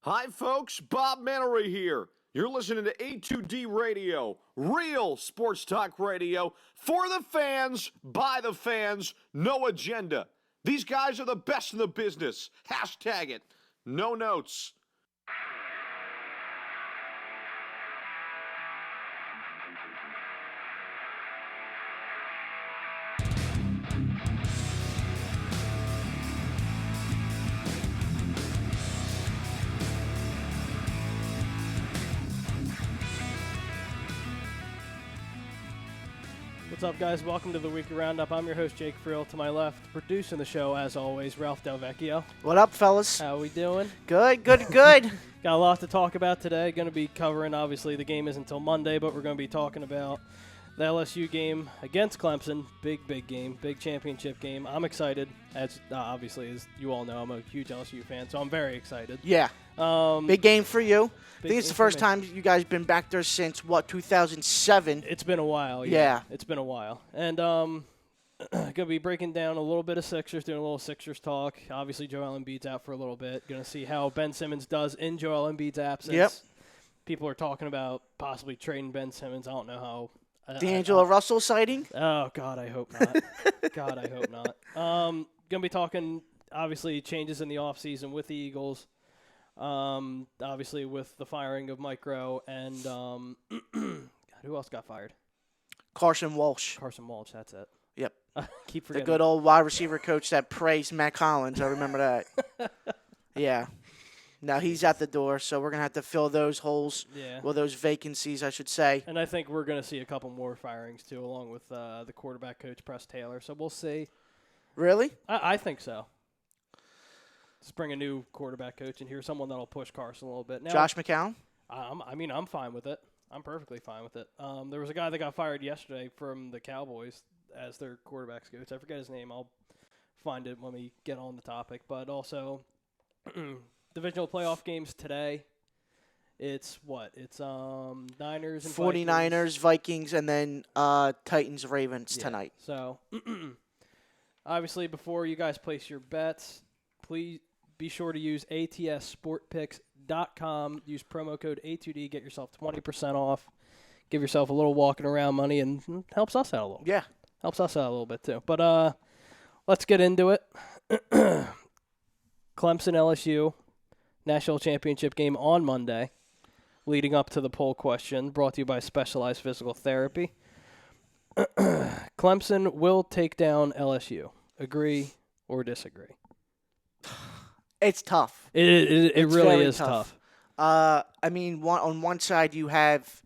Hi, folks. Bob Mannery here. You're listening to A2D Radio, real sports talk radio for the fans, by the fans, no agenda. These guys are the best in the business. Hashtag it. No notes. What's up, guys? Welcome to the Weekly Roundup. I'm your host, Jake Friel. To my left, producing the show, as always, Ralph Del Vecchio. What up, fellas? How we doing? Good. Got a lot to talk about today. Going to be covering, obviously, the game isn't until Monday, but we're going to be talking about the LSU game against Clemson. Big game, big championship game. I'm excited. As obviously, as you all know, I'm a huge LSU fan, so I'm very excited. Yeah. Big game for you. I think it's the first time you guys been back there since, 2007? It's been a while. Yeah. It's been a while. And going to be breaking down a little bit of Sixers, doing a little Sixers talk. Obviously, Joel Embiid's out for a little bit. Going to see how Ben Simmons does in Joel Embiid's absence. Yep. People are talking about possibly trading Ben Simmons. I don't know how. D'Angelo Russell sighting? Oh, God, I hope not. God, I hope not. Going to be talking, obviously, changes in the offseason with the Eagles. Obviously, with the firing of Mike Rowe and who else got fired? Carson Walsh. Carson Walsh, that's it. Yep. Keep forgetting. The good old wide receiver coach that praised Matt Collins. I remember that. Yeah. Now he's at the door, so we're going to have to fill those holes, well, those vacancies, I should say. And I think we're going to see a couple more firings, too, along with the quarterback coach, Press Taylor. So we'll see. Really? I think so. Let's bring a new quarterback coach in here, someone that'll push Carson a little bit. Now, Josh McCown? I'm fine with it. I'm perfectly fine with it. There was a guy that got fired yesterday from the Cowboys as their quarterback's coach. I forget his name. I'll find it when we get on the topic. But also, divisional playoff games today. It's what? It's Niners and 49ers, Vikings, and then Titans, Ravens tonight. So, obviously, before you guys place your bets, please be sure to use ATSSportPicks.com. Use promo code A2D. Get yourself 20% off. Give yourself a little walking around money, and helps us out a little. Yeah. Helps us out a little bit, too. But let's get into it. Clemson LSU National Championship game on Monday, leading up to the poll question, brought to you by Specialized Physical Therapy. Clemson will take down LSU. Agree or disagree? It's tough. It really is tough. I mean, on one side you have,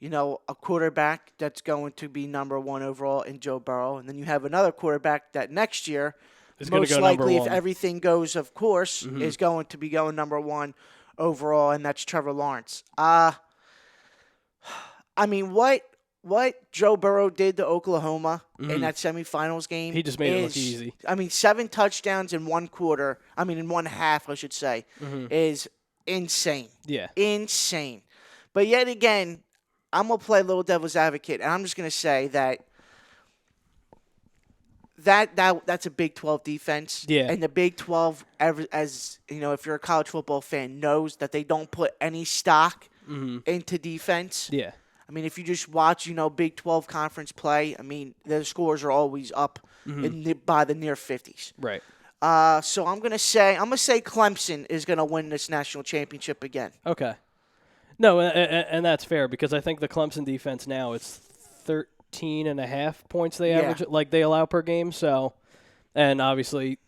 a quarterback that's going to be number one overall in Joe Burrow, and then you have another quarterback that next year, most likely, if everything goes, of course, is going to be going number one overall, and that's Trevor Lawrence. I mean, what Joe Burrow did to Oklahoma in that semifinals game, he just made it look easy. I mean, 7 touchdowns in one half, I should say, is insane. Yeah. Insane. But yet again, I'm going to play a little devil's advocate, and I'm just going to say that's a Big 12 defense. Yeah. And the Big 12, as if you're a college football fan, knows that they don't put any stock into defense. Yeah. I mean, if you just watch, Big 12 conference play, I mean, the scores are always up by the near 50s. Right. So I'm gonna say Clemson is gonna win this national championship again. Okay. No, and that's fair because I think the Clemson defense now it's 13.5 points they average, like they allow per game. So, and obviously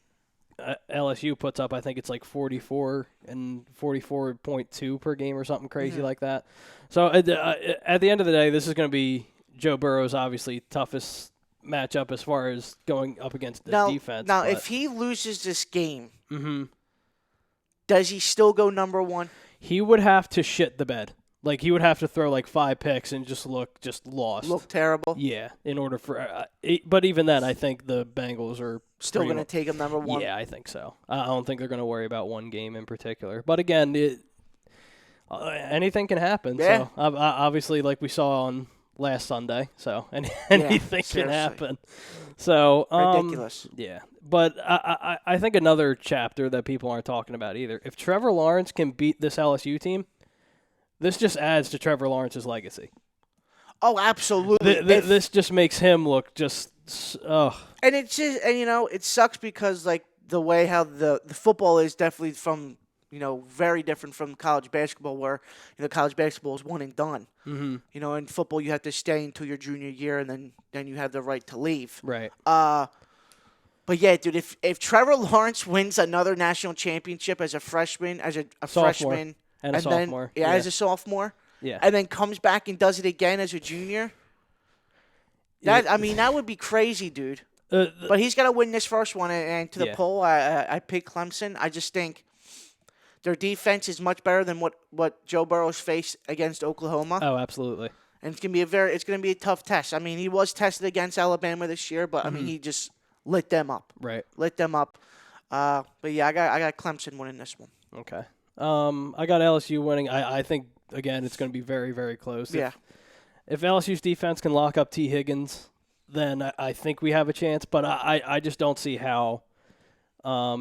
LSU puts up, I think it's like 44 and 44.2 per game or something crazy like that. So at the end of the day, this is going to be Joe Burrow's obviously toughest matchup as far as going up against the defense. Now, if he loses this game, does he still go number one? He would have to shit the bed. Like, he would have to throw, 5 picks and just look lost. Look terrible? Yeah, in order for but even then, I think the Bengals are still going to take him number one? Yeah, I think so. I don't think they're going to worry about one game in particular. But again, anything can happen. Yeah. So, obviously, like we saw on last Sunday. So, anything can happen. So, ridiculous. Yeah. But I think another chapter that people aren't talking about either. If Trevor Lawrence can beat this LSU team, this just adds to Trevor Lawrence's legacy. Oh, absolutely. This just makes him look just And it's just, and it sucks because like the way how the football is definitely from very different from college basketball, where college basketball is one and done. Mm-hmm. In football you have to stay until your junior year, and then you have the right to leave. Right. But yeah, dude, if Trevor Lawrence wins another national championship as a freshman, as a freshman, and a sophomore, then, as a sophomore, yeah, and then comes back and does it again as a junior, that would be crazy, dude. But he's got to win this first one, and to the poll, I picked Clemson. I just think their defense is much better than what Joe Burrow's faced against Oklahoma. Oh, absolutely. And it's gonna be a tough test. I mean, he was tested against Alabama this year, but I mean, he just lit them up. Right. Lit them up. But yeah, I got Clemson winning this one. Okay. I got LSU winning. I think again it's going to be very, very close. Yeah. If LSU's defense can lock up T. Higgins, then I think we have a chance. But I just don't see how how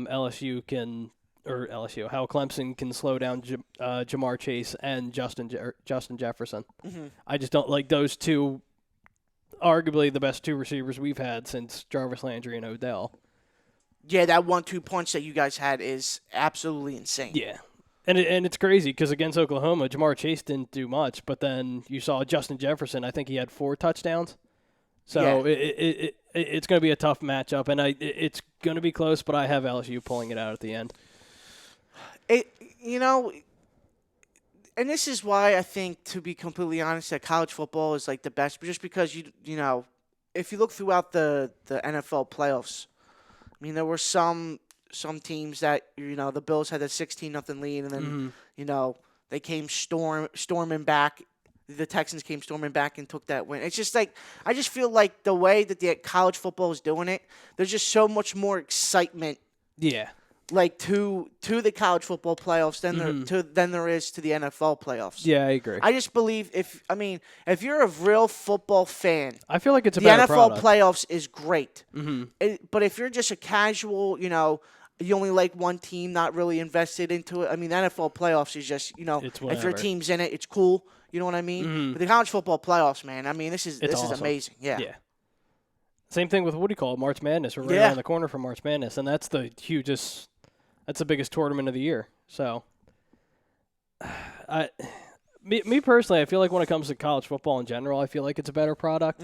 Clemson can slow down Jamar Chase and Justin Jefferson. Mm-hmm. I just don't like those two. Arguably the best two receivers we've had since Jarvis Landry and Odell. Yeah, that 1-2 punch that you guys had is absolutely insane. Yeah. And it's crazy because against Oklahoma, Jamar Chase didn't do much, but then you saw Justin Jefferson. I think he had 4 touchdowns. So it's going to be a tough matchup, and it's going to be close, but I have LSU pulling it out at the end. And this is why I think, to be completely honest, that college football is like the best, just because if you look throughout the NFL playoffs, I mean, there were some teams that the Bills had a 16-0 lead, and then they came storming back. The Texans came storming back and took that win. It's just like I just feel like the way that the college football is doing it, there's just so much more excitement. Yeah. Like to the college football playoffs than there is to the NFL playoffs. Yeah, I agree. I just believe if you're a real football fan, I feel like it's a the better NFL product. playoffs is great. Mm-hmm. But if you're just a casual, you only like one team, not really invested into it. I mean, the NFL playoffs is just if your team's in it, it's cool. You know what I mean? Mm-hmm. But the college football playoffs, man. I mean, this is awesome. amazing. Yeah. Yeah. Same thing with what do you call it? March Madness. We're right around the corner from March Madness, and that's the hugest. That's the biggest tournament of the year. So, me personally, I feel like when it comes to college football in general, I feel like it's a better product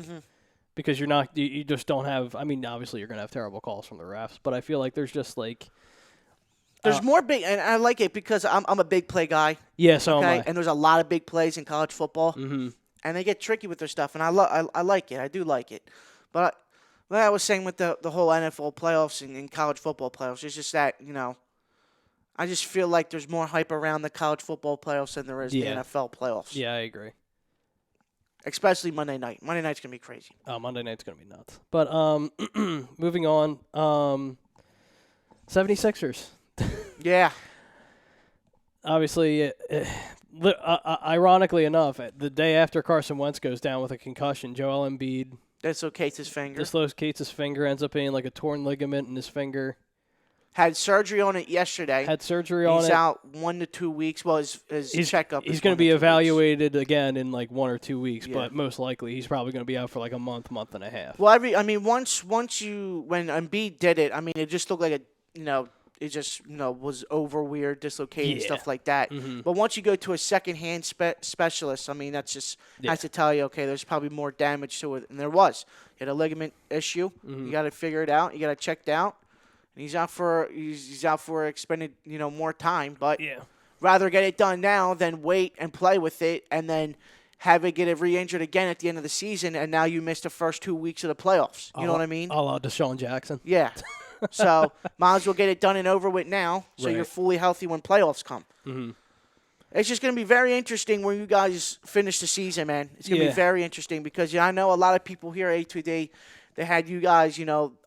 because you just don't have. I mean, obviously you're gonna have terrible calls from the refs, but I feel like there's just like there's more big, and I like it because I'm a big play guy. Yeah, so am I. And there's a lot of big plays in college football, and they get tricky with their stuff, and I like it. I do like it, but like I was saying with the whole NFL playoffs and college football playoffs, it's just that I just feel like there's more hype around the college football playoffs than there is the NFL playoffs. Yeah, I agree. Especially Monday night. Monday night's going to be crazy. Oh, Monday night's going to be nuts. But moving on, 76ers. Yeah. Obviously, ironically enough, the day after Carson Wentz goes down with a concussion, Joel Embiid dislocates his finger. Ends up being like a torn ligament in his finger. Had surgery on it yesterday. He's out 1 to 2 weeks. Well, his checkup. He's going to be evaluated again in like 1 or 2 weeks, but most likely he's probably going to be out for like a month and a half. Well, when Embiid did it, I mean, it just looked like it just was over weird, dislocated, stuff like that. Mm-hmm. But once you go to a second-hand specialist, I mean, that's just has to tell you, okay, there's probably more damage to it, and there was. He had a ligament issue. You got to figure it out. You got to check it out. And he's out for expended more time, but rather get it done now than wait and play with it and then have it get re-injured again at the end of the season, and now you miss the first 2 weeks of the playoffs. You know what I mean? A la Deshaun Jackson. Yeah. So might as well get it done and over with now, so you're fully healthy when playoffs come. Mm-hmm. It's just going to be very interesting when you guys finish the season, man. It's going to be very interesting because I know a lot of people here at A2D. They had you guys,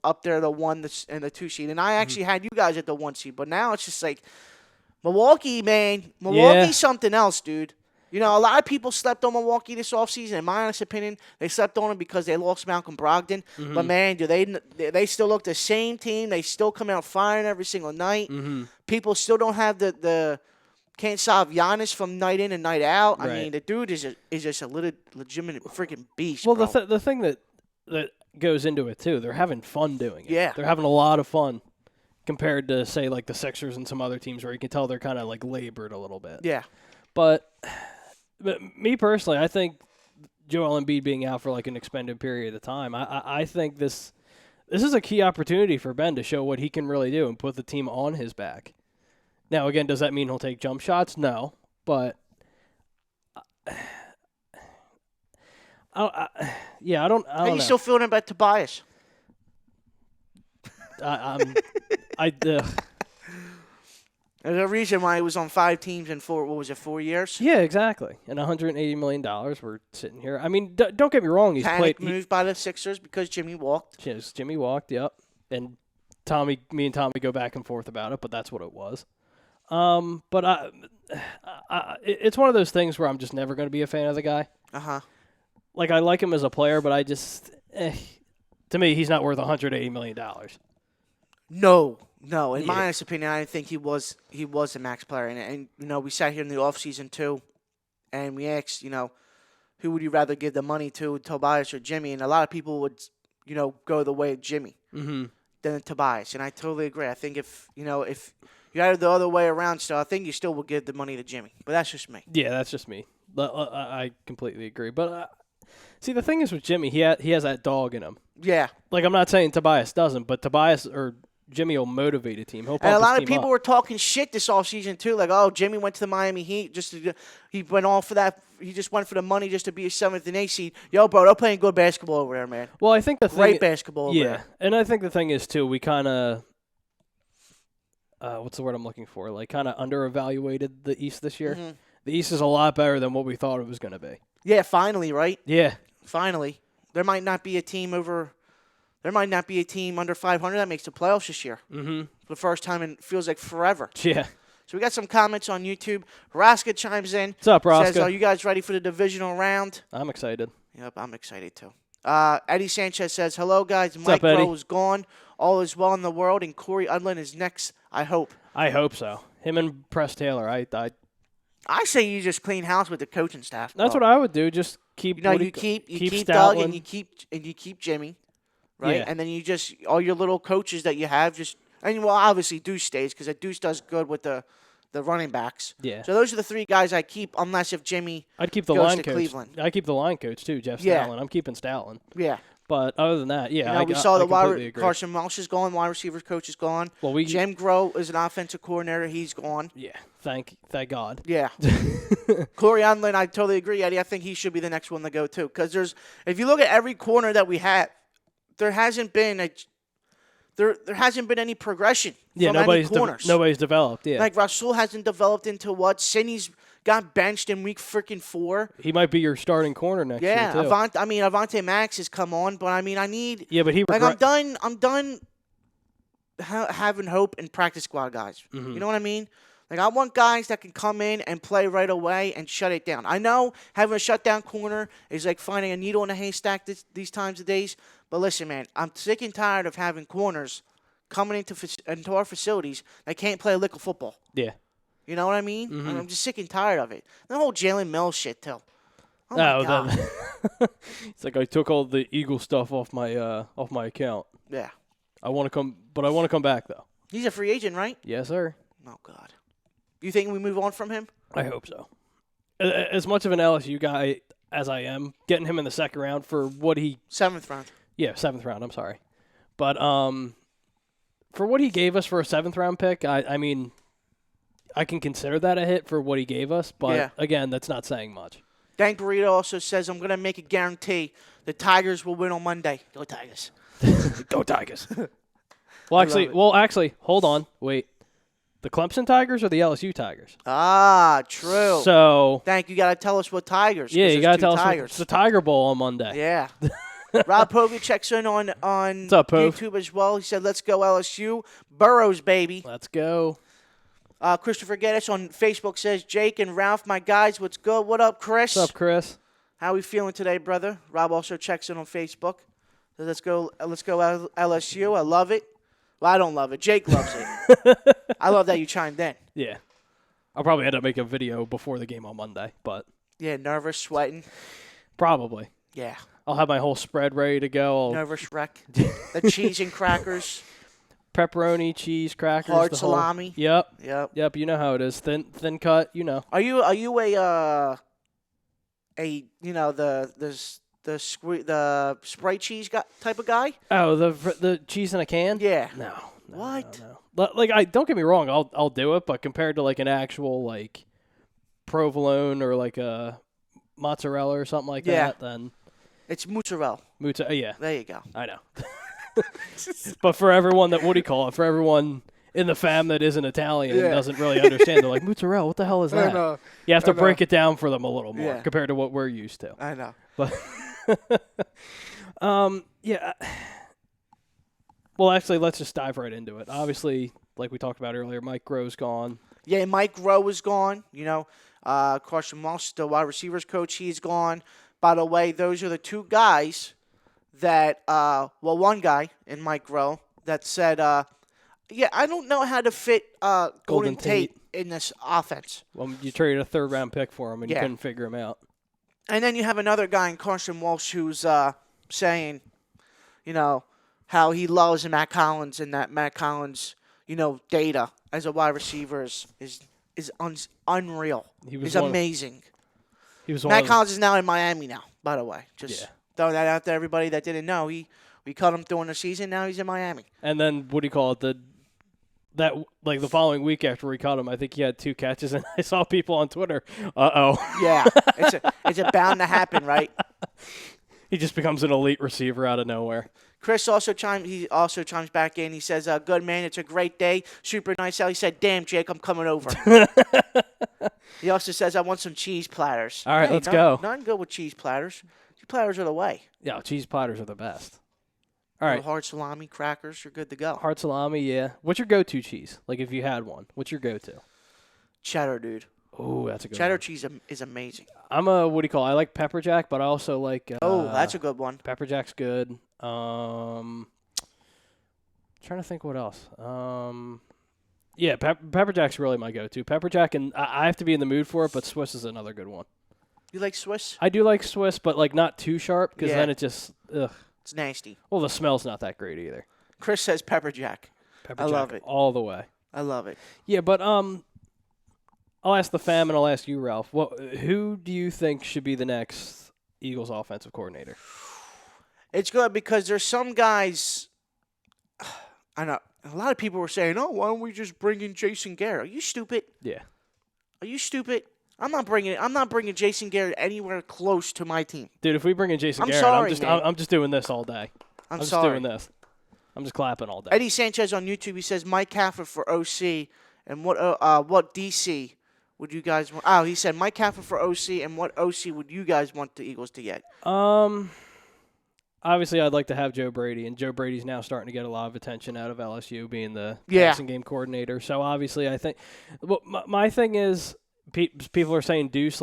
up there the 1 and the 2 seed. And I actually had you guys at the 1 seed. But now it's just like Milwaukee, man. Milwaukee's something else, dude. You know, a lot of people slept on Milwaukee this offseason. In my honest opinion, they slept on them because they lost Malcolm Brogdon. Mm-hmm. But, man, do they still look the same team. They still come out firing every single night. Mm-hmm. People still don't have the can't solve Giannis from night in and night out. Right. I mean, the dude is just a legitimate freaking beast, Well, bro. the thing that goes into it, too, they're having fun doing it. Yeah. They're having a lot of fun compared to, say, like the Sixers and some other teams where you can tell they're kind of, like, labored a little bit. Yeah. But me personally, I think Joel Embiid being out for, like, an extended period of time, I think this is a key opportunity for Ben to show what he can really do and put the team on his back. Now, again, does that mean he'll take jump shots? No. But, I don't How know. you still feeling about Tobias? There's a reason why he was on 5 teams in 4 years? Yeah, exactly. And $180 million, we're sitting here. I mean, don't get me wrong. He's Panic played. moved by the Sixers because Jimmy walked. Yes, Jimmy walked, yep. And me and Tommy go back and forth about it, but that's what it was. But it's one of those things where I'm just never going to be a fan of the guy. Uh-huh. Like, I like him as a player, but I just, to me, he's not worth $180 million. No. In my honest opinion, I think he was a max player. And you know, we sat here in the offseason, too, and we asked, you know, who would you rather give the money to, Tobias or Jimmy? And a lot of people would, you know, go the way of Jimmy than Tobias. And I totally agree. I think if you had it the other way around still, I think you still would give the money to Jimmy. But that's just me. Yeah, that's just me. I completely agree. But, see, the thing is with Jimmy, he has that dog in him. Yeah. Like, I'm not saying Tobias doesn't, but Tobias or Jimmy will motivate a team. He'll pump And a lot his of team people up. were talking shit this offseason, too. Like, oh, Jimmy went to the Miami Heat. He went all for that. He just went for the money just to be a 7th and 8th seed. Yo, bro, they're playing good basketball over there, man. Well, I think the Great thing, basketball over there. And I think the thing is, too, we kind of, what's the word I'm looking for? Like, kind of under-evaluated the East this year. Mm-hmm. The East is a lot better than what we thought it was going to be. Yeah, finally, right? Yeah. Finally. There might not be a team under 500 that makes the playoffs this year. Mm-hmm. For the first time in feels like forever. Yeah. So we got some comments on YouTube. Raska chimes in. What's up, Raska? Says, are you guys ready for the divisional round? I'm excited. Yep, I'm excited too. Eddie Sanchez says, hello, guys. What's Mike up, Eddie? Rowe is gone. All is well in the world, and Corey Udlin is next, I hope. I hope so. Him and Press Taylor. I say you just clean house with the coaching staff. That's what I would do. Just keep. You know, you keep Doug and you keep Jimmy, right? Yeah. And then you just all your little coaches that you have obviously Deuce stays because Deuce does good with the running backs. Yeah. So those are the 3 guys I keep, unless if Jimmy I'd keep the goes line to coach. Cleveland. I keep the line coach too, Jeff Yeah. Stoutland. I'm keeping Stoutland. Yeah. But other than that, yeah, we saw I completely agree. Carson Welsh is gone, wide receivers coach is gone. Well, Jim Groh is an offensive coordinator. He's gone. Yeah, thank God. Yeah. Corey Unlin, I totally agree, Eddie. I think he should be the next one to go, too. Because if you look at every corner that we have, there hasn't been any progression from any corners. Nobody's developed, yeah. Like, Rasul hasn't developed into what? Sidney's got benched in week freaking 4. He might be your starting corner next year, too. Avante Max has come on, but, I need... Yeah, but he... I'm done having hope in practice squad guys. Mm-hmm. You know what I mean? Like, I want guys that can come in and play right away and shut it down. I know having a shutdown corner is like finding a needle in a haystack these times of days. But listen, man, I'm sick and tired of having corners coming into our facilities that can't play a lick of football. Yeah. You know what I mean? Mm-hmm. I'm just sick and tired of it. The whole Jalen Mills shit, too. Oh, my God. It's like I took all the Eagle stuff off my account. Yeah. I want to come back, though. He's a free agent, right? Yes, sir. Oh, God. You think we move on from him? I hope so. As much of an LSU guy as I am, getting him in the second round for what he... 7th round. Yeah, 7th round, I'm sorry. But for what he gave us for a 7th round pick, I mean, I can consider that a hit for what he gave us. But, again, that's not saying much. Dank Burrito also says, I'm going to make a guarantee the Tigers will win on Monday. Go Tigers. Go Tigers. Well, actually, hold on. Wait. The Clemson Tigers or the LSU Tigers? Ah, true. So, Dank, you got to tell us what Tigers. Yeah, you got to tell Tigers. us. It's the Tiger Bowl on Monday. Yeah. Rob Povey checks in on What's up, Pove? YouTube as well. He said, let's go LSU. Burrows, baby. Let's go. Christopher Geddes on Facebook says, Jake and Ralph, my guys, what's good? What up, Chris? What's up, Chris? How we feeling today, brother? Rob also checks in on Facebook. So let's go LSU. I love it. Well, I don't love it. Jake loves it. I love that you chimed in. Yeah. I'll probably end up making a video before the game on Monday, but. Yeah, nervous, sweating. Probably. Yeah. I'll have my whole spread ready to go. Nervous wreck. The cheese and crackers. Pepperoni, cheese, crackers. Hard salami. Yep. You know how it is. Thin cut. You know. Are you the Sprite cheese type of guy? Oh, the cheese in a can? Yeah. No. What? No. Like, don't get me wrong. I'll do it, but compared to like an actual like provolone or like a mozzarella or something like that, then it's mozzarella. Yeah. There you go. I know. But for everyone that, what do you call it? For everyone in the fam that isn't Italian and doesn't really understand, they're like, mozzarella, what the hell is that? I know. You have to break it down for them a little more Yeah. compared to what we're used to. I know. But yeah. Well, actually, let's just dive right into it. Obviously, like we talked about earlier, Mike Groh's gone. Yeah, Mike Groh is gone. Carson Moss, the wide receivers coach, he's gone. By the way, those are the two guys that, one guy in Mike Groh that said, I don't know how to fit Golden Tate in this offense. Well, you traded a third-round pick for him, and you couldn't figure him out. And then you have another guy in Carson Walsh who's saying, how he loves Matt Collins and that Matt Collins, data as a wide receiver is unreal. He's amazing. Matt Collins is now in Miami now, by the way. Just throwing that out to everybody that didn't know. We cut him during the season. Now he's in Miami. And then, what do you call it? The following week after we caught him, I think he had 2 catches, and I saw people on Twitter, Yeah, it's bound to happen, right? He just becomes an elite receiver out of nowhere. Chris also chimes back in. He says, good man, it's a great day. Super nice out. He said, damn, Jake, I'm coming over. He also says, I want some cheese platters. All right, let's go. Nothing good with cheese platters. Cheese platters are the way. Yeah, cheese platters are the best. All right. Hard salami, crackers, you're good to go. Hard salami, yeah. What's your go-to cheese? Like, if you had one, what's your go-to? Cheddar, dude. Oh, that's a good Cheddar one. cheese is amazing. I'm a, I like pepper jack, but I also like... that's a good one. Pepper jack's good. Trying to think what else. Yeah, pepper jack's really my go-to. Pepper jack, and I have to be in the mood for it, but Swiss is another good one. You like Swiss? I do like Swiss, but like not too sharp, because then it just... Ugh. It's nasty. Well, the smell's not that great either. Chris says pepper jack. Pepper I jack love it. All the way. I love it. Yeah, but I'll ask the fam and I'll ask you, Ralph. Who do you think should be the next Eagles offensive coordinator? It's good because there's some guys. I know a lot of people were saying, "Oh, why don't we just bring in Jason Garrett?" Are you stupid? Yeah. Are you stupid? I'm not bringing Jason Garrett anywhere close to my team. Dude, if we bring in Jason Garrett, I'm just doing this all day. I'm just doing this. I'm just clapping all day. Eddie Sanchez on YouTube, he says Mike Kaffer for OC, and what DC would you guys want? Oh, he said Mike Kaffer for OC, and what OC would you guys want the Eagles to get? Obviously, I'd like to have Joe Brady, and Joe Brady's now starting to get a lot of attention out of LSU being the passing game coordinator. So obviously, I think my thing is. People are saying Deuce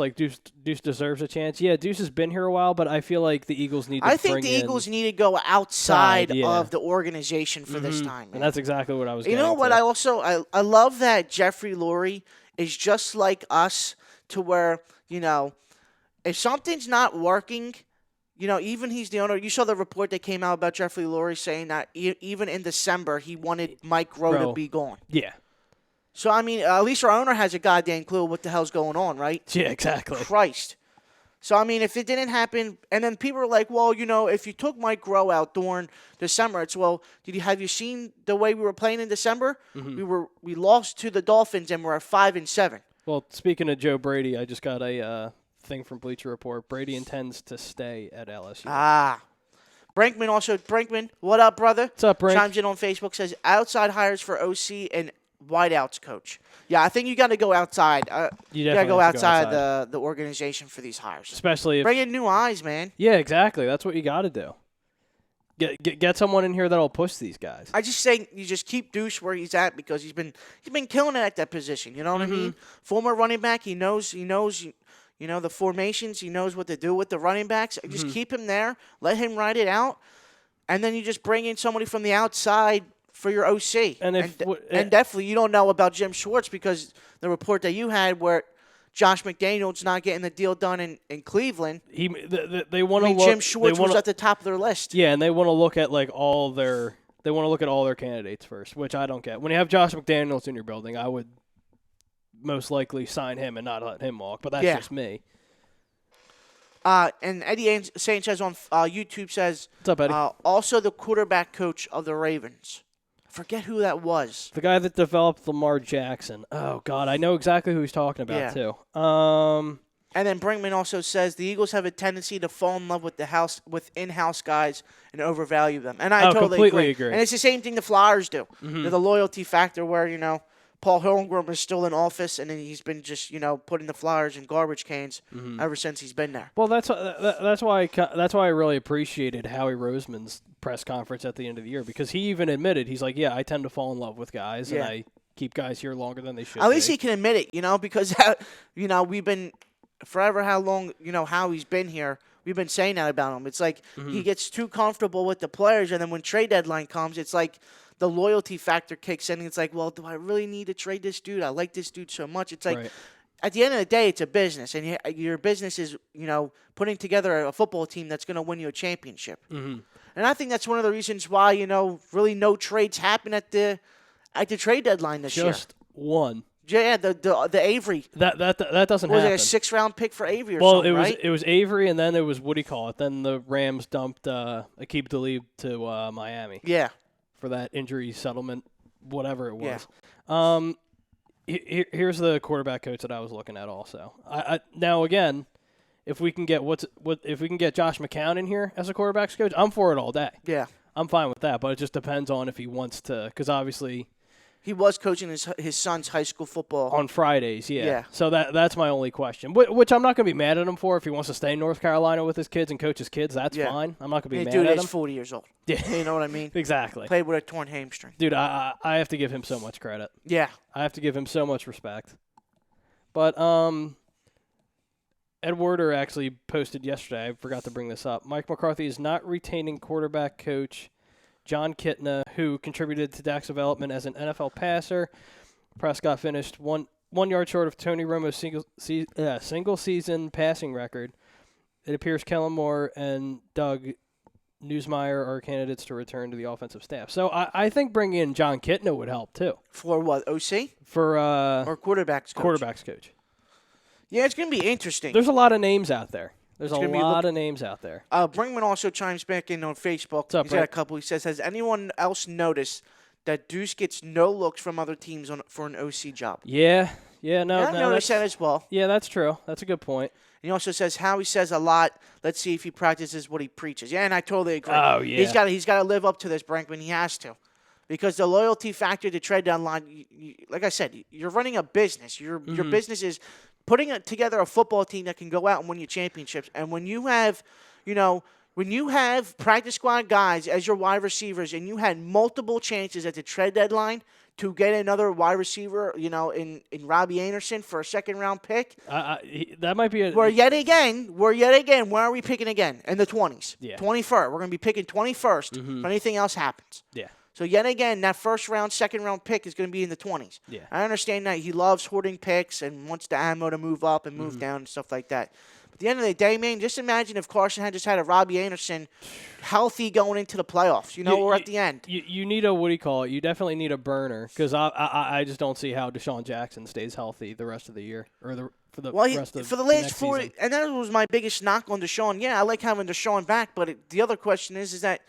deserves a chance. Yeah, Deuce has been here a while, but I feel like the Eagles need to I think the Eagles need to go outside of the organization for this time. Man. And that's exactly what I was getting You know what? to. I love that Jeffrey Lurie is just like us to where, if something's not working, even he's the owner. You saw the report that came out about Jeffrey Lurie saying that even in December he wanted Mike Groh to be gone. Yeah. So, I mean, at least our owner has a goddamn clue what the hell's going on, right? Yeah, exactly. Christ. So, I mean, if it didn't happen, and then people are like, well, if you took Mike Groh out during December, it's, well, have you seen the way we were playing in December? Mm-hmm. We lost to the Dolphins, and we're at 5-7. Well, speaking of Joe Brady, I just got a thing from Bleacher Report. Brady intends to stay at LSU. Brinkman, what up, brother? What's up, Brink? Chimes in on Facebook, says outside hires for OC and wideouts coach. Yeah, I think you got to go outside. You got to go outside the organization for these hires. Especially if... Bring in new eyes, man. Yeah, exactly. That's what you got to do. Get someone in here that'll push these guys. I just say you just keep Deuce where he's at because he's been killing it at that position. You know what I mean? Former running back, he knows the formations. He knows what to do with the running backs. Just keep him there. Let him ride it out, and then you just bring in somebody from the outside for your OC. And definitely you don't know about Jim Schwartz because the report that you had where Josh McDaniels not getting the deal done in Cleveland. They want to look. Jim Schwartz was at the top of their list. Yeah, and they want to look at all their candidates first, which I don't get. When you have Josh McDaniels in your building, I would most likely sign him and not let him walk. But that's just me. And Eddie Sanchez on YouTube says, "What's up, Eddie?" Also the quarterback coach of the Ravens. Forget who that was. The guy that developed Lamar Jackson. Oh, God. I know exactly who he's talking about, too. And then Brinkman also says the Eagles have a tendency to fall in love with in-house guys and overvalue them. And I totally completely agree. And it's the same thing the Flyers do. There's the loyalty factor where, Paul Holmgren is still in office, and then he's been just, putting the Flyers in garbage cans ever since he's been there. Well, that's why I really appreciated Howie Roseman's press conference at the end of the year because he even admitted he's like, I tend to fall in love with guys, and I keep guys here longer than they should. At least he can admit it, because we've been forever how long Howie's been here. We've been saying that about him. It's like he gets too comfortable with the players, and then when trade deadline comes, it's like the loyalty factor kicks in. And it's like, well, do I really need to trade this dude? I like this dude so much. It's like, at the end of the day, it's a business. And your business is, putting together a football team that's going to win you a championship. And I think that's one of the reasons why, really no trades happen at the trade deadline this year. Just one. Yeah, the Avery. That doesn't happen. Was it a 6th-round pick for Avery or something, right? It was Avery, and then it was, what do you call it? Then the Rams dumped Aqib Talib to Miami. Yeah. For that injury settlement, whatever it was. Yeah. Here's the quarterback coach that I was looking at also. Now again, if we can get Josh McCown in here as a quarterback's coach, I'm for it all day. Yeah. I'm fine with that, but it just depends on if he wants to, because obviously he was coaching his son's high school football on Fridays. Yeah. So that's my only question, which I'm not going to be mad at him for. If he wants to stay in North Carolina with his kids and coach his kids, that's fine. I'm not going to be mad at him. He's 40 years old. Yeah. You know what I mean? Exactly. Played with a torn hamstring. Dude, I have to give him so much credit. Yeah. I have to give him so much respect. But Ed Werder actually posted yesterday. I forgot to bring this up. Mike McCarthy is not retaining quarterback coach John Kitna, who contributed to Dak's development as an NFL passer. Prescott finished one yard short of Tony Romo's single season passing record. It appears Kellen Moore and Doug Newsmeyer are candidates to return to the offensive staff. So I think bringing in John Kitna would help too. For what, OC? For or quarterbacks coach? Quarterbacks coach. Yeah, it's going to be interesting. There's a lot of names out there. There's a lot of names out there. Brinkman also chimes back in on Facebook. What's up, He's got a couple. He says, has anyone else noticed that Deuce gets no looks from other teams for an OC job? Yeah, I noticed that as well. Yeah, that's true. That's a good point. And he also says how he says a lot. Let's see if he practices what he preaches. Yeah, and I totally agree. Oh, yeah. He's got to live up to this, Brinkman. He has to. Because the loyalty factor to trade deadline, like I said, you're running a business. Your business is putting together a football team that can go out and win you championships. And when you have, practice squad guys as your wide receivers and you had multiple chances at the trade deadline to get another wide receiver, in Robbie Anderson for a second-round pick. That might be a... We're yet again, where are we picking again? In the 20s. Yeah. 21st. We're going to be picking 21st if anything else happens. Yeah. So yet again, that first-round, second-round pick is going to be in the 20s. Yeah. I understand that he loves hoarding picks and wants the ammo to move up and move down and stuff like that. But at the end of the day, man, just imagine if Carson had just had a Robbie Anderson healthy going into the playoffs. We're at the end. You need a, what do you call it? You definitely need a burner because I just don't see how Deshaun Jackson stays healthy the rest of the year or for the rest of the last next 4 season. And that was my biggest knock on Deshaun. Yeah, I like having Deshaun back, but the other question is that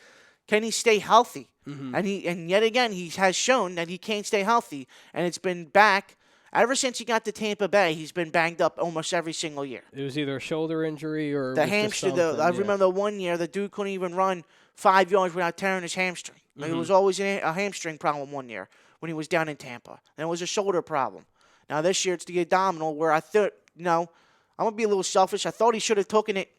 can he stay healthy? And yet again, he has shown that he can't stay healthy, and it's been back ever since he got to Tampa Bay. He's been banged up almost every single year. It was either a shoulder injury or the hamstring. I remember the one year the dude couldn't even run 5 yards without tearing his hamstring. It was always a hamstring problem one year when he was down in Tampa, and it was a shoulder problem. Now this year it's the abdominal, where I thought, I'm gonna be a little selfish. I thought he should have taken it,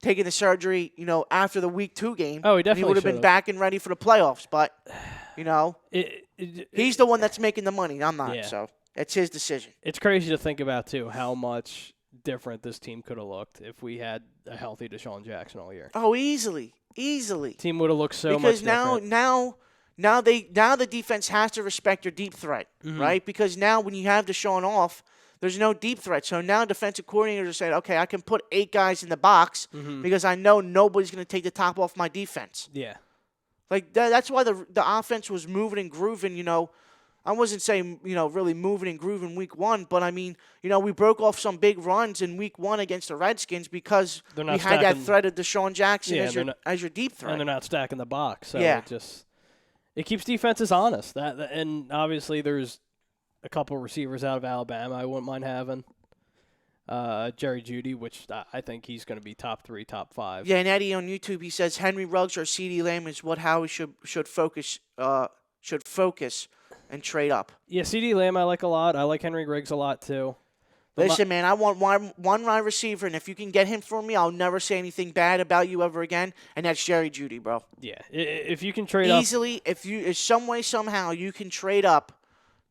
taken the surgery, after the Week 2 game. Oh, he and definitely he would have been should've. back and ready for the playoffs. But, he's the one that's making the money. I'm not. Yeah. So it's his decision. It's crazy to think about, too, how much different this team could have looked if we had a healthy Deshaun Jackson all year. Oh, easily. Team would have looked so because much different. now the defense has to respect your deep threat, right? Because now when you have Deshaun off, there's no deep threat. So now defensive coordinators are saying, okay, I can put 8 guys in the box because I know nobody's going to take the top off my defense. Yeah. Like that's why the offense was moving and grooving. I wasn't saying really moving and grooving Week 1, but I mean we broke off some big runs in Week 1 against the Redskins because we had that threat of Deshaun Jackson as your deep threat, and they're not stacking the box. So it keeps defenses honest. And obviously there's a couple receivers out of Alabama I wouldn't mind having. Jerry Jeudy, which I think he's going to be top 3, top 5. Yeah, and Eddie on YouTube, he says Henry Ruggs or CeeDee Lamb is what Howie should focus and trade up. Yeah, CeeDee Lamb I like a lot. I like Henry Ruggs a lot too. Listen, man, I want one wide receiver, and if you can get him for me, I'll never say anything bad about you ever again, and that's Jerry Jeudy, bro. Yeah, if you can trade easily, if some way, somehow you can trade up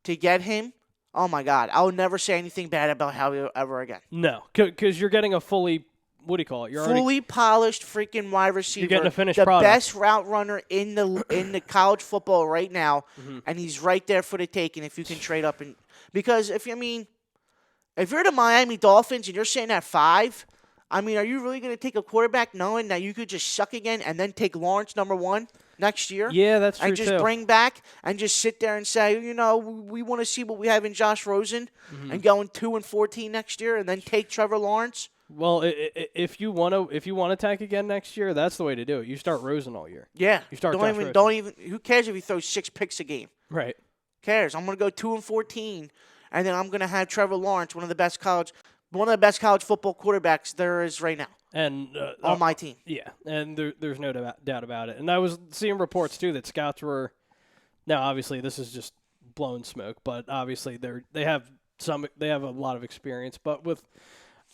to get him, oh, my God, I'll never say anything bad about Howie ever again. No, because you're getting a fully, what do you call it? Fully polished freaking wide receiver. You're getting a finished the product. Best route runner in the college football right now, and he's right there for the taking if you can trade up. Because if you're the Miami Dolphins and you're sitting at 5, are you really going to take a quarterback knowing that you could just suck again and then take Lawrence number 1 next year? Yeah, that's true, and just bring back and just sit there and say, we want to see what we have in Josh Rosen and going 2-14 next year and then take Trevor Lawrence. Well, if you want to tank again next year, that's the way to do it. You start Rosen all year. Yeah. You start don't even. Who cares if he throws 6 picks a game? Right. Who cares? I'm going to go 2-14, and then I'm going to have Trevor Lawrence, one of the best college football quarterbacks there is right now. And on my team. Yeah, and there's no doubt about it. And I was seeing reports too that scouts were. Now, obviously, this is just blown smoke, but obviously they have a lot of experience. But with,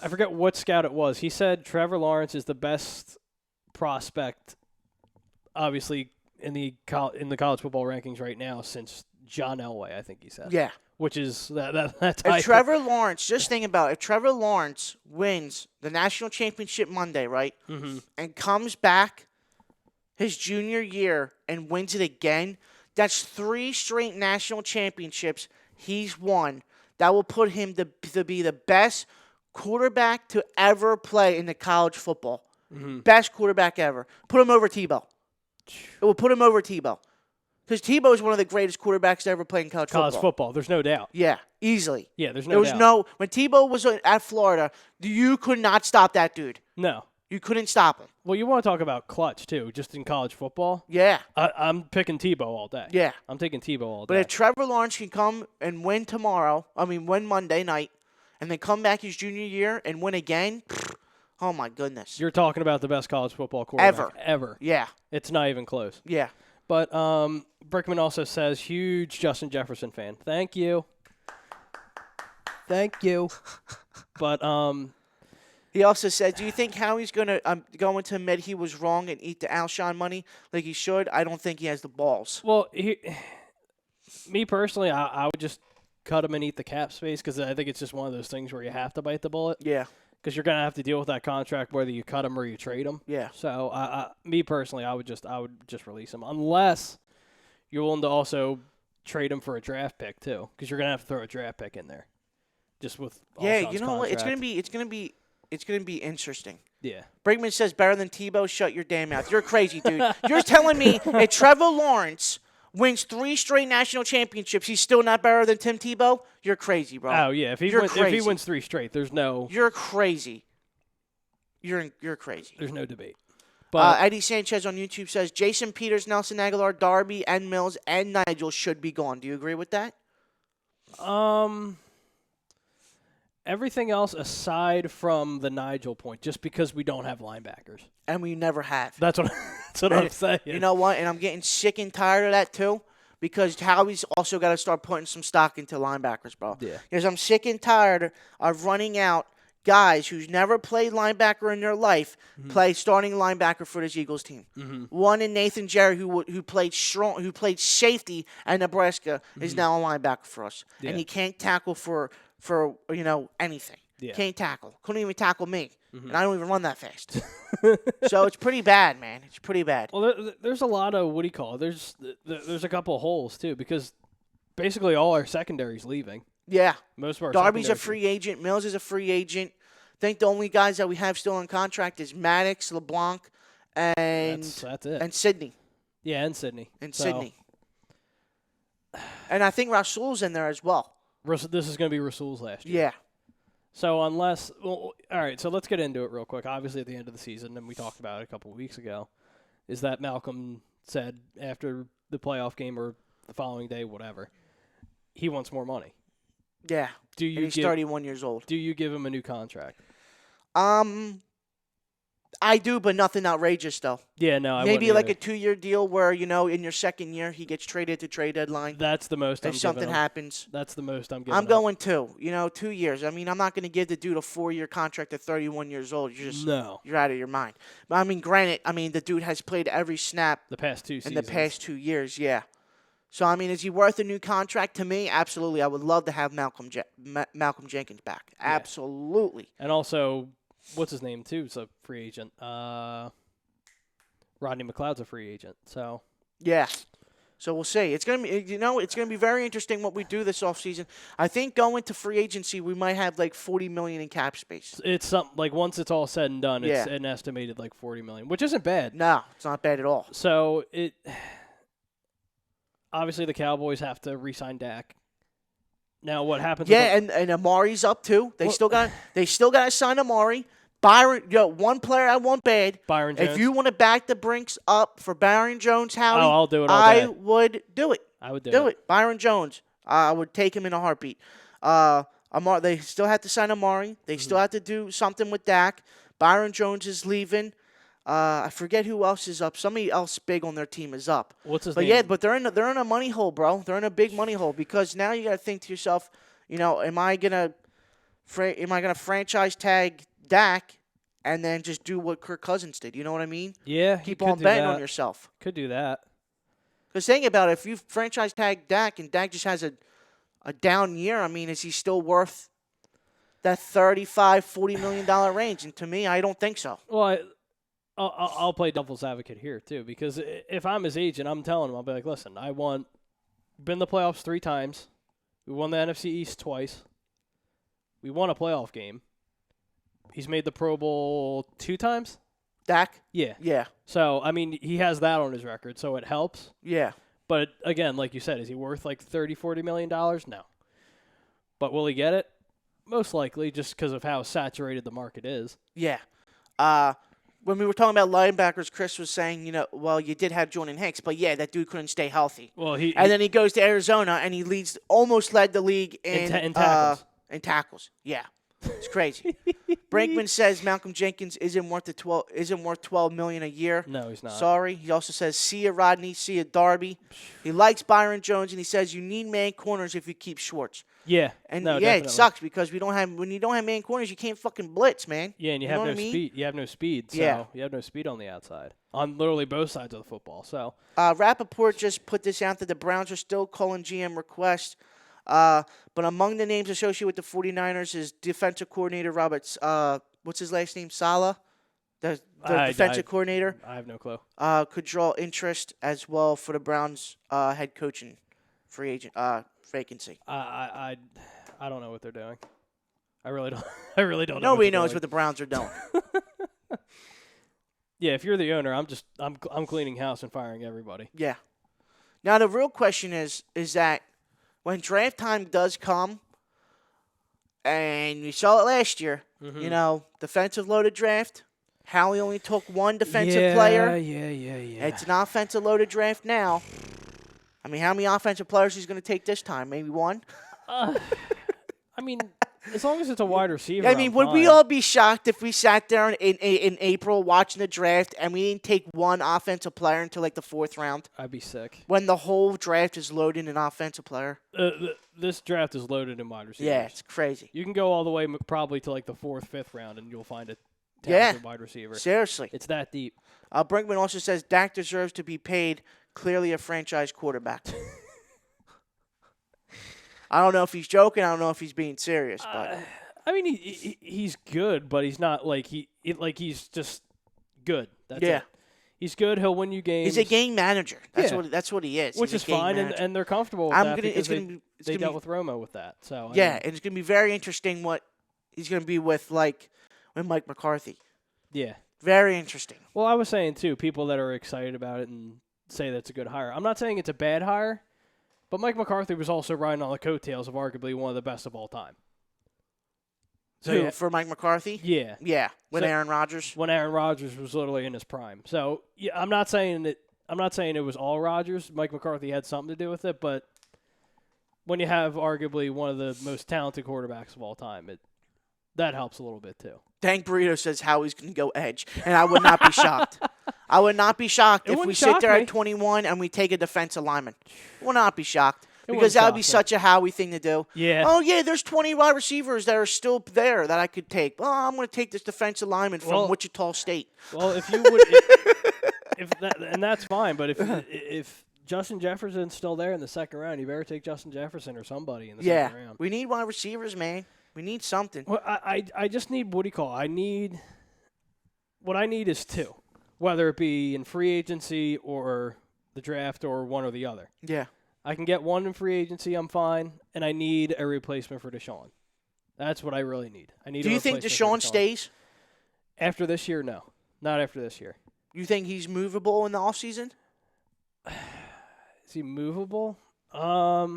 I forget what scout it was. He said Trevor Lawrence is the best prospect, obviously in the college football rankings right now since John Elway. I think he said. Yeah. Which is that's if Trevor Lawrence, just think about it, if Trevor Lawrence wins the national championship Monday, right, and comes back his junior year and wins it again, that's 3 straight national championships he's won. That will put him to be the best quarterback to ever play in the college football. Best quarterback ever. Put him over Tebow. It will put him over Tebow. Because Tebow is one of the greatest quarterbacks to ever play in college football. There's no doubt. Yeah, easily. Yeah, there's no doubt. When Tebow was at Florida, you could not stop that dude. No. You couldn't stop him. Well, you want to talk about clutch, too, just in college football? Yeah. I'm picking Tebow all day. Yeah. I'm taking Tebow all day. But if Trevor Lawrence can come and win win Monday night, and then come back his junior year and win again, oh, my goodness. You're talking about the best college football quarterback ever. Yeah. It's not even close. Yeah. But Brickman also says, huge Justin Jefferson fan. Thank you. Thank you. But he also said, do you think Howie's going to admit he was wrong and eat the Alshon money like he should? I don't think he has the balls. Well, me personally, I would just cut him and eat the cap space because I think it's just one of those things where you have to bite the bullet. Yeah. Because you're going to have to deal with that contract whether you cut him or you trade him. Yeah. So, me personally, I would just release him unless you're willing to also trade him for a draft pick too, because you're going to have to throw a draft pick in there. Just with you know what? It's contract. It's gonna be interesting. Yeah. Brinkman says better than Tebow. Shut your damn mouth. You're crazy, dude. You're telling me if Trevor Lawrence wins 3 straight national championships, he's still not better than Tim Tebow? You're crazy, bro. Oh yeah. If he wins 3 straight, there's no. You're crazy. You're crazy. There's no debate. But Eddie Sanchez on YouTube says Jason Peters, Nelson Aguilar, Darby, and Mills, and Nigel should be gone. Do you agree with that? Everything else aside from the Nigel point, just because we don't have linebackers. And we never have. That's what I'm saying. You know what? And I'm getting sick and tired of that too, because Howie's also got to start putting some stock into linebackers, bro. Yeah. Because I'm sick and tired of running out guys who's never played linebacker in their life play starting linebacker for this Eagles team. One in Nathan Jerry, who played safety at Nebraska, is now a linebacker for us, and he can't tackle for anything. Yeah. Can't tackle. Couldn't even tackle me, and I don't even run that fast. So it's pretty bad, man. It's pretty bad. Well, there's a lot of There's a couple of holes too, because basically all our secondary's leaving. Yeah. Most of our Darby's a free agent. Mills is a free agent. I think the only guys that we have still on contract is Maddox, LeBlanc, and that's it. And Sydney. Yeah, and Sydney. Sydney. And I think Rasul's in there as well. This is going to be Rasul's last year. Yeah. So all right, so let's get into it real quick. Obviously, at the end of the season, and we talked about it a couple of weeks ago, is that Malcolm said after the playoff game or the following day, whatever, he wants more money. Yeah. He's 31 years old. Do you give him a new contract? I do, but nothing outrageous, though. Yeah, no, I maybe like either. a 2-year deal where, in your second year, he gets traded at the trade deadline. That's the most I'm giving him. If something happens. That's the most I'm giving I'm going 2. 2 years. I mean, I'm not going to give the dude a 4-year contract at 31 years old. You're out of your mind. But, I mean, granted, the dude has played every snap. The past 2 seasons. In the past 2 years, yeah. So, I mean, is he worth a new contract? To me, absolutely. I would love to have Malcolm Jenkins back. Yeah. Absolutely. And also, what's his name, too? It's a free agent. Rodney McLeod's a free agent. So yeah. So we'll see. It's gonna be, it's gonna be very interesting what we do this offseason. I think going to free agency, we might have like $40 million in cap space. It's something like once it's all said and done, it's an estimated like $40 million, which isn't bad. No, it's not bad at all. So obviously the Cowboys have to re-sign Dak. Now what happens? Yeah, and Amari's up too. They still got to sign Amari. Byron, one player I want bad. Byron Jones. If you want to back the Brinks up for Byron Jones, Howie, I'll do it. I would do it. I would do it. Byron Jones, I would take him in a heartbeat. They still have to sign Amari. They still have to do something with Dak. Byron Jones is leaving. I forget who else is up. Somebody else big on their team is up. What's his name? Yeah, but they're in a money hole, bro. They're in a big money hole because now you got to think to yourself, am I gonna franchise tag Dak and then just do what Kirk Cousins did? You know what I mean? Yeah. Keep on betting on yourself. Could do that. Because think about it, if you franchise tag Dak and Dak just has a down year, is he still worth that $35-40 million range? And to me, I don't think so. Well, I'll play devil's advocate here too, because if I'm his agent, I'm telling him, I'll be like, listen, been in the playoffs 3 times. We won the NFC East twice. We won a playoff game. He's made the Pro Bowl 2 times? Dak? Yeah. Yeah. So, he has that on his record, so it helps. Yeah. But, again, like you said, is he worth like $30-40 million? No. But will he get it? Most likely, just because of how saturated the market is. Yeah. When we were talking about linebackers, Chris was saying, you did have Jordan Hicks, but yeah, that dude couldn't stay healthy. Well, then he goes to Arizona and he almost led the league in tackles. In tackles. Yeah, it's crazy. Brinkman says Malcolm Jenkins isn't worth $12 million a year. No, he's not. Sorry. He also says, see ya, Rodney, see ya, Darby. He likes Byron Jones, and he says you need man corners if you keep Schwartz. Yeah. And definitely. It sucks because when you don't have man corners, you can't fucking blitz, man. Yeah, and you have no speed. You have no speed. So you have no speed on the outside. On literally both sides of the football. So Rappaport just put this out that the Browns are still calling GM requests. But among the names associated with the 49ers is defensive coordinator Roberts. What's his last name? Sala? The defensive coordinator. I have no clue. Could draw interest as well for the Browns head coaching free agent vacancy. I don't know what they're doing. I really don't. I really don't. Nobody knows what the Browns are doing. Yeah, if you're the owner, I'm cleaning house and firing everybody. Yeah. Now the real question is that when draft time does come, and we saw it last year, defensive loaded draft. Howie only took one defensive player. Yeah. It's an offensive loaded draft now. How many offensive players he's going to take this time? Maybe one? As long as it's a wide receiver. I mean, would we all be shocked if we sat there in April watching the draft and we didn't take one offensive player until like the 4th round? I'd be sick. When the whole draft is loaded in offensive player. This draft is loaded in wide receivers. Yeah, it's crazy. You can go all the way probably to like the 4th, 5th round, and you'll find a talented wide receiver. Seriously. It's that deep. Brinkman also says Dak deserves to be paid. Clearly a franchise quarterback. I don't know if he's joking. I don't know if he's being serious. But I mean, he's good, but he's not like he's just good. That's it. He's good. He'll win you games. He's a game manager. That's what he is. Which is fine, and they're comfortable with that because they dealt with Romo with that. So and it's going to be very interesting what he's going to be with Mike McCarthy. Yeah. Very interesting. Well, I was saying, too, people that are excited about it and say that's a good hire. I'm not saying it's a bad hire, but Mike McCarthy was also riding on the coattails of arguably one of the best of all time. So for Mike McCarthy? Yeah. Yeah, Aaron Rodgers? When Aaron Rodgers was literally in his prime. So, yeah, I'm not saying it was all Rodgers. Mike McCarthy had something to do with it, but when you have arguably one of the most talented quarterbacks of all time, that helps a little bit, too. Dank Burrito says Howie's going to go edge, and I would not be shocked. I would not be shocked if we sit there at 21 and we take a defensive lineman. I would not be shocked because that would be such a Howie thing to do. Yeah. Oh, yeah, there's 20 wide receivers that are still there that I could take. Oh, I'm going to take this defensive lineman from Wichita State. Well, if you would, and that's fine, but if Justin Jefferson's still there in the 2nd round, you better take Justin Jefferson or somebody in the 2nd round. We need wide receivers, man. We need something. Well, I just need what I need is 2, whether it be in free agency or the draft or one or the other. Yeah. I can get 1 in free agency, I'm fine, and I need a replacement for Deshaun. That's what I really need. Do you think Deshaun stays? After this year, no. Not after this year. You think he's movable in the offseason? Is he movable? I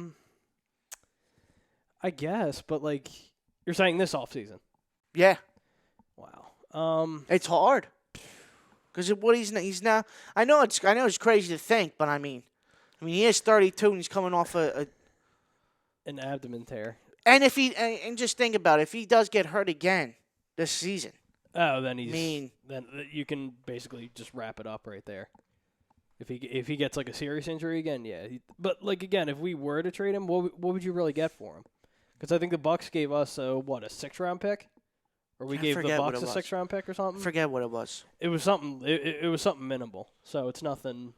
guess, but you're saying this offseason? Yeah. Wow. It's hard because what he's now. I know it's crazy to think, but I mean he is 32 and he's coming off an abdomen tear. And if and just think about it, if he does get hurt again this season. Oh, then then you can basically just wrap it up right there. If he gets a serious injury again, yeah. But again, if we were to trade him, what would you really get for him? Because I think the Bucks gave us a 6th-round pick, or we gave the Bucks a 6th-round pick or something. Forget what it was. It was something. It was something minimal. So it's nothing.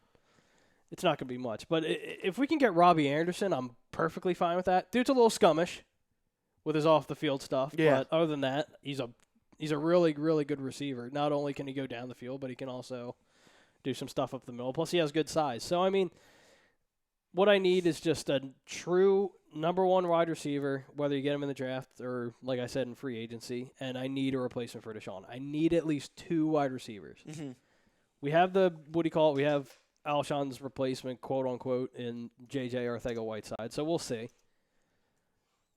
It's not going to be much. But if we can get Robbie Anderson, I'm perfectly fine with that. Dude's a little scummish with his off-the-field stuff. Yeah. But other than that, he's a really, really good receiver. Not only can he go down the field, but he can also do some stuff up the middle. Plus, he has good size. So, I mean, what I need is just a true number 1 wide receiver, whether you get him in the draft or, like I said, in free agency, and I need a replacement for Deshaun. I need at least 2 wide receivers. Mm-hmm. We have we have Alshon's replacement, quote-unquote, in J.J. Arcega-Whiteside, so we'll see.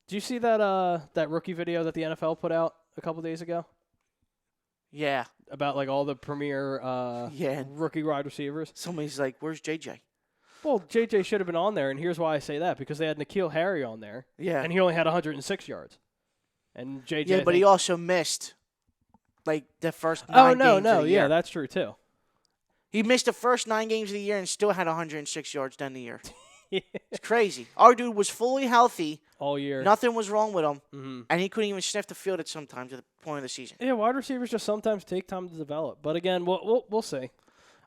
Did you see that rookie video that the NFL put out a couple days ago? Yeah. About, all the premier rookie wide receivers? Somebody's like, where's J.J.? Well, J.J. should have been on there, and here's why I say that. Because they had N'Keal Harry on there, and he only had 106 yards. And J.J. Yeah, but he also missed, the first 9 games of the year. Yeah, that's true, too. He missed the first 9 games of the year and still had 106 yards done the year. Yeah. It's crazy. Our dude was fully healthy all year. Nothing was wrong with him, and he couldn't even sniff the field at some times at the point of the season. Yeah, wide receivers just sometimes take time to develop. But again, we'll see.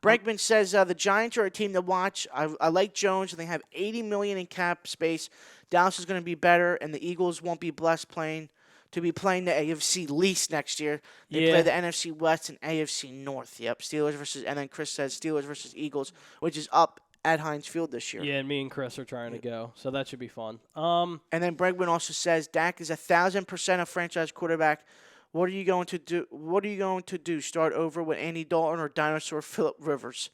Brankman says the Giants are a team to watch. I like Jones, and they have $80 million in cap space. Dallas is going to be better, and the Eagles won't be blessed playing the AFC least next year. They play the NFC West and AFC North. Yep, and then Chris says Steelers versus Eagles, which is up at Heinz Field this year. Yeah, and me and Chris are trying to go, so that should be fun. And then Bregman also says Dak is 1,000% a franchise quarterback. What are you going to do? What are you going to do? Start over with Andy Dalton or dinosaur Phillip Rivers?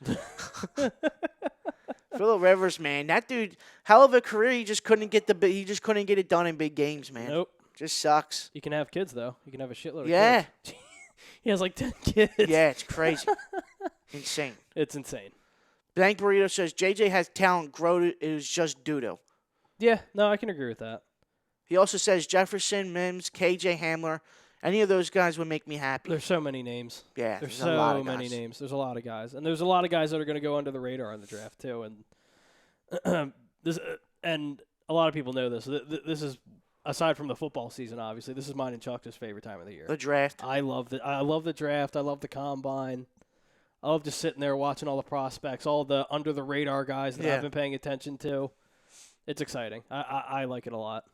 Phillip Rivers, man, that dude, hell of a career. He just couldn't get it done in big games, man. Nope, just sucks. You can have kids though. You can have a shitload of kids. He has 10 kids. Yeah, it's crazy, insane. It's insane. Blank Burrito says JJ has talent. Grow it is just doodle. Yeah, no, I can agree with that. He also says Jefferson, Mims, KJ Hamler. Any of those guys would make me happy. There's so many names. Yeah, there's a lot so of many guys. names. There's a lot of guys, and there's a lot of guys that are going to go under the radar in the draft too. And this, and a lot of people know this. This is aside from the football season, obviously. This is mine and Chuck's favorite time of the year. The draft. I love the draft. I love the combine. I love just sitting there watching all the prospects, all the under the radar guys that I've been paying attention to. It's exciting. I like it a lot.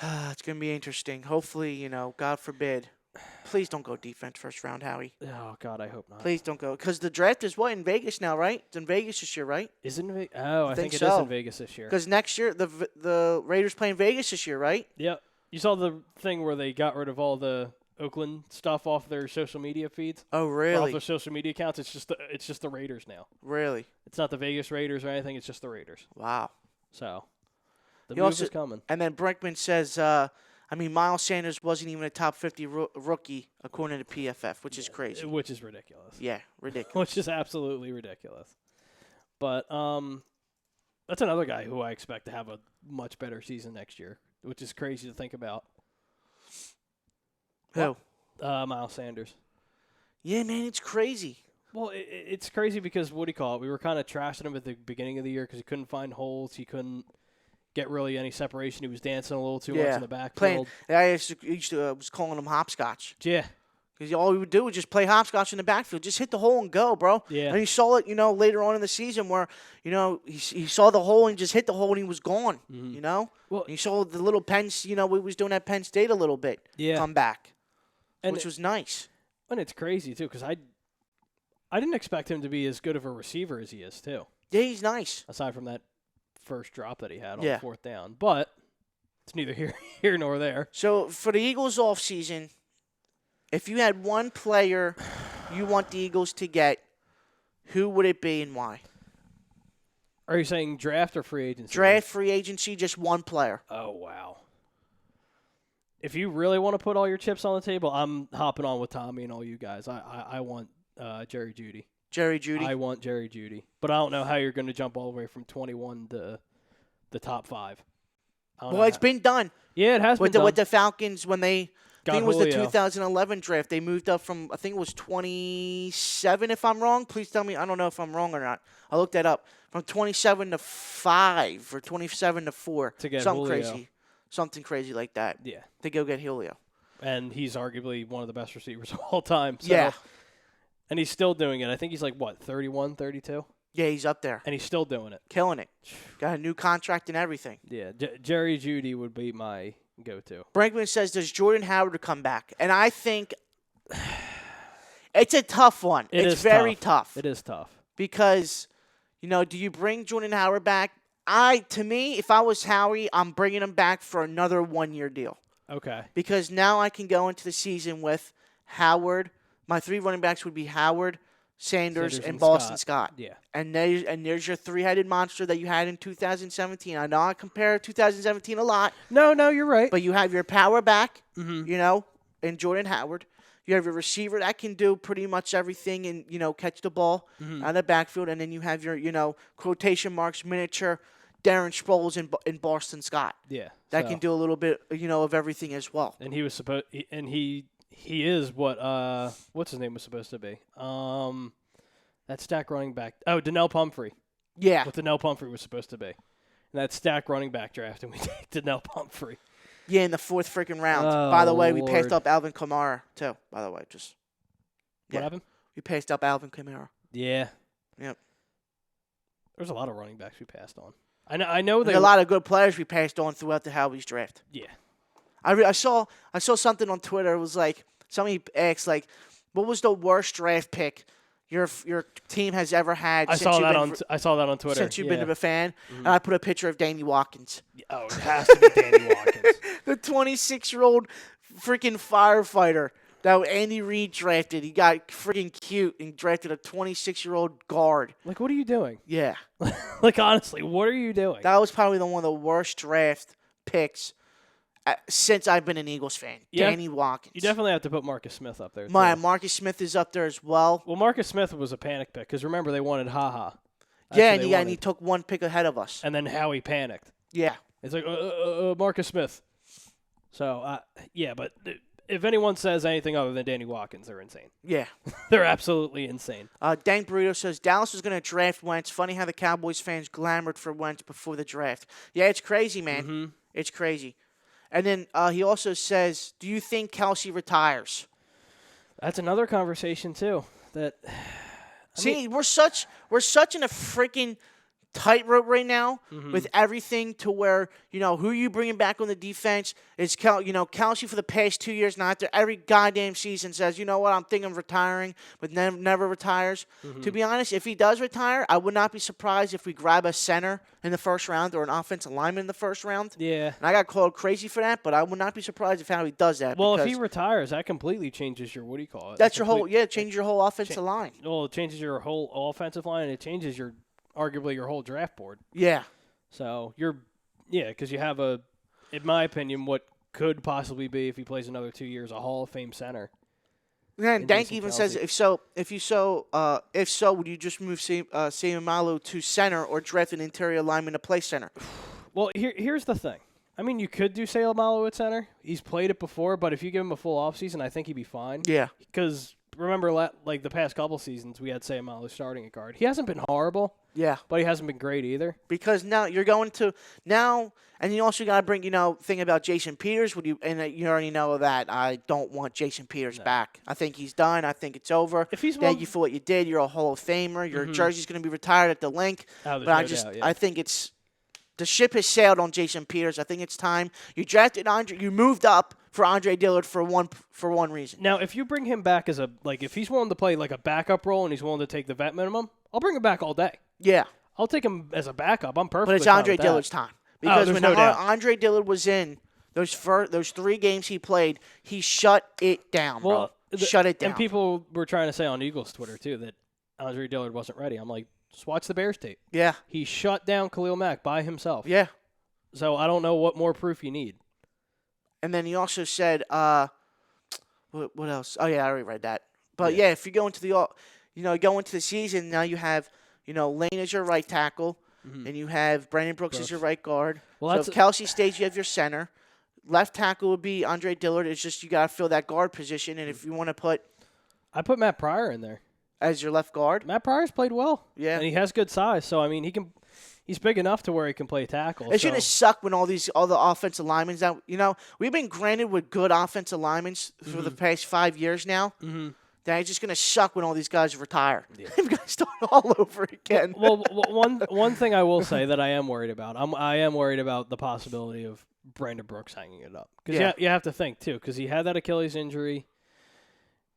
It's going to be interesting. Hopefully, God forbid. Please don't go defense first round, Howie. Oh, God, I hope not. Please don't go. Because the draft is in Vegas now, right? It's in Vegas this year, right? Isn't it? Oh, I think it is in Vegas this year. Because next year, the Raiders play in Vegas this year, right? Yep. You saw the thing where they got rid of all the Oakland stuff off their social media feeds? Oh, really? Off their social media accounts. It's just the Raiders now. Really? It's not the Vegas Raiders or anything. It's just the Raiders. Wow. So, the move is coming. And then Brinkman says, Miles Sanders wasn't even a top 50 rookie according to PFF, which is crazy. Which is ridiculous. Yeah, ridiculous. Which is absolutely ridiculous. But that's another guy who I expect to have a much better season next year, which is crazy to think about. Who? Miles Sanders. Yeah, man, it's crazy. Well, it's crazy because, what do you call it? We were kind of trashing him at the beginning of the year because he couldn't find holes. He couldn't get really any separation. He was dancing a little too much in the backfield. I was calling him hopscotch. Yeah. Because all he would do was just play hopscotch in the backfield. Just hit the hole and go, bro. Yeah. And he saw it, later on in the season where, he saw the hole and just hit the hole and he was gone, Well, and he saw the little Penn, we was doing at Penn State a little bit. Yeah. Come back. And which was nice. And it's crazy, too, because I didn't expect him to be as good of a receiver as he is, too. Yeah, he's nice. Aside from that first drop that he had on fourth down. But it's neither here nor there. So, for the Eagles offseason, if you had one player you want the Eagles to get, who would it be and why? Are you saying draft or free agency? Draft, free agency, just one player. Oh, wow. If you really want to put all your chips on the table, I'm hopping on with Tommy and all you guys. I want Jerry Jeudy. Jerry Jeudy? I want Jerry Jeudy. But I don't know how you're going to jump all the way from 21 to the top 5. Well, it's been done. Yeah, it has been done. With the Falcons, when they I think it was Julio. the 2011 draft. They moved up from, I think it was 27, if I'm wrong. Please tell me. I don't know if I'm wrong or not. I looked that up. From 27 to 5 or 27 to 4. To get Something Julio. crazy. Something crazy like that. Yeah. To go get Julio. And he's arguably one of the best receivers of all time. So. Yeah. And he's still doing it. I think he's 31, 32? Yeah, he's up there. And he's still doing it. Killing it. Got a new contract and everything. Yeah, Jerry Jeudy would be my go-to. Brinkman says, does Jordan Howard come back? And I think it's a tough one. It's very tough. It is tough. Because, do you bring Jordan Howard back? To me, if I was Howie, I'm bringing him back for another 1-year deal. Okay. Because now I can go into the season with Howard. My 3 running backs would be Howard, Sanders and Boston Scott. Yeah. And there's your three-headed monster that you had in 2017. I know I compare 2017 a lot. No, you're right. But you have your power back, in Jordan Howard. You have your receiver that can do pretty much everything and, catch the ball out of the backfield. And then you have your, quotation marks, miniature Darren Sproles and Boston Scott. Yeah. That can do a little bit, of everything as well. And he was supposed – and he is what what's his name was supposed to be? That stack running back. Oh, Donnell Pumphrey. Yeah. What Donnell Pumphrey was supposed to be. And that stack running back draft, and we take Donnell Pumphrey. Yeah, in the 4th freaking round. Oh, by the way, we Lord. passed up Alvin Kamara, too. By the way, What happened? We passed up Alvin Kamara. Yeah. Yep. There's a lot of running backs we passed on. I know There's a lot of good players we passed on throughout the Howie's draft. Yeah. I saw something on Twitter. It was like somebody asked what was the worst draft pick your team has ever had? I saw that on Twitter. Since you've been a fan, and I put a picture of Danny Watkins. Oh, it has to be Danny Watkins. The 26-year-old freaking firefighter that Andy Reid drafted. He got freaking cute and drafted a 26-year-old guard. What are you doing? Yeah. Honestly, what are you doing? That was probably one of the worst draft picks since I've been an Eagles fan. Yeah. Danny Watkins. You definitely have to put Marcus Smith up there, too. Marcus Smith is up there as well. Well, Marcus Smith was a panic pick because, remember, they wanted Ha-Ha. Yeah, and he took one pick ahead of us. And then Howie panicked. Yeah. It's like Marcus Smith. So, yeah, but if anyone says anything other than Danny Watkins, they're insane. Yeah. They're absolutely insane. Dank Burrito says, Dallas was going to draft Wentz. Funny how the Cowboys fans clamored for Wentz before the draft. Yeah, it's crazy, man. Mm-hmm. It's crazy. And then he also says, do you think Kelsey retires? That's another conversation, too. We're such in a freaking tightrope right now with everything to where, who are you bringing back on the defense? It's Kelsey for the past 2 years now after every goddamn season says, you know what, I'm thinking of retiring, but never retires. To be honest, if he does retire, I would not be surprised if we grab a center in the first round or an offensive lineman in the first round. Yeah. And I got called crazy for that, but I would not be surprised if he does that. Well, if he retires, that completely changes your, what do you call it? That's changes your whole offensive line. Well, it changes your whole offensive line, and it changes arguably your whole draft board. Yeah. So because you have in my opinion, what could possibly be, if he plays another 2 years, a Hall of Fame center. And Dank even says, if so, would you just move Sayamalu to center or draft an interior lineman to play center? Well, here's the thing. I mean, you could do Sayamalu at center. He's played it before, but if you give him a full offseason, I think he'd be fine. Yeah. Because remember, like the past couple seasons, we had Sayamalu starting at guard. He hasn't been horrible. Yeah. But he hasn't been great either. Because now you're going to and you also got to bring, thing about Jason Peters. You already know that I don't want Jason Peters back. I think he's done. I think it's over. If he's thank you for what you did. You're a Hall of Famer. Your jersey's going to be retired at the link. But I think the ship has sailed on Jason Peters. I think it's time. You drafted Andre. You moved up for Andre Dillard for one reason. Now, if you bring him back as if he's willing to play like a backup role and he's willing to take the vet minimum, I'll bring him back all day. Yeah. I'll take him as a backup. I'm perfect. But it's Andre Dillard's time. Because when Andre Dillard was in those 3 games he played, he shut it down, bro. Shut it down. And people were trying to say on Eagles Twitter, too, that Andre Dillard wasn't ready. I'm like, just watch the Bears tape. Yeah. He shut down Khalil Mack by himself. Yeah. So I don't know what more proof you need. And then he also said, what else? Oh, yeah, I already read that. But, yeah, if you go into the season, now you have, Lane as your right tackle, and you have Brandon Brooks as your right guard. Well, so if Kelsey stays, you have your center. Left tackle would be Andre Dillard. It's just you got to fill that guard position. And if you want to put – I put Matt Pryor in there. As your left guard? Matt Pryor's played well. Yeah. And he has good size. So, I mean, he's big enough to where he can play tackle. It's going to suck when all the offensive linemen that we've been granted with good offensive linemen for the past 5 years now. Mm-hmm. That it's just going to suck when all these guys retire. Yeah. They've got to start all over again. Well, one thing I will say that I am worried about. I am worried about the possibility of Brandon Brooks hanging it up. Because you have to think, too, because he had that Achilles injury,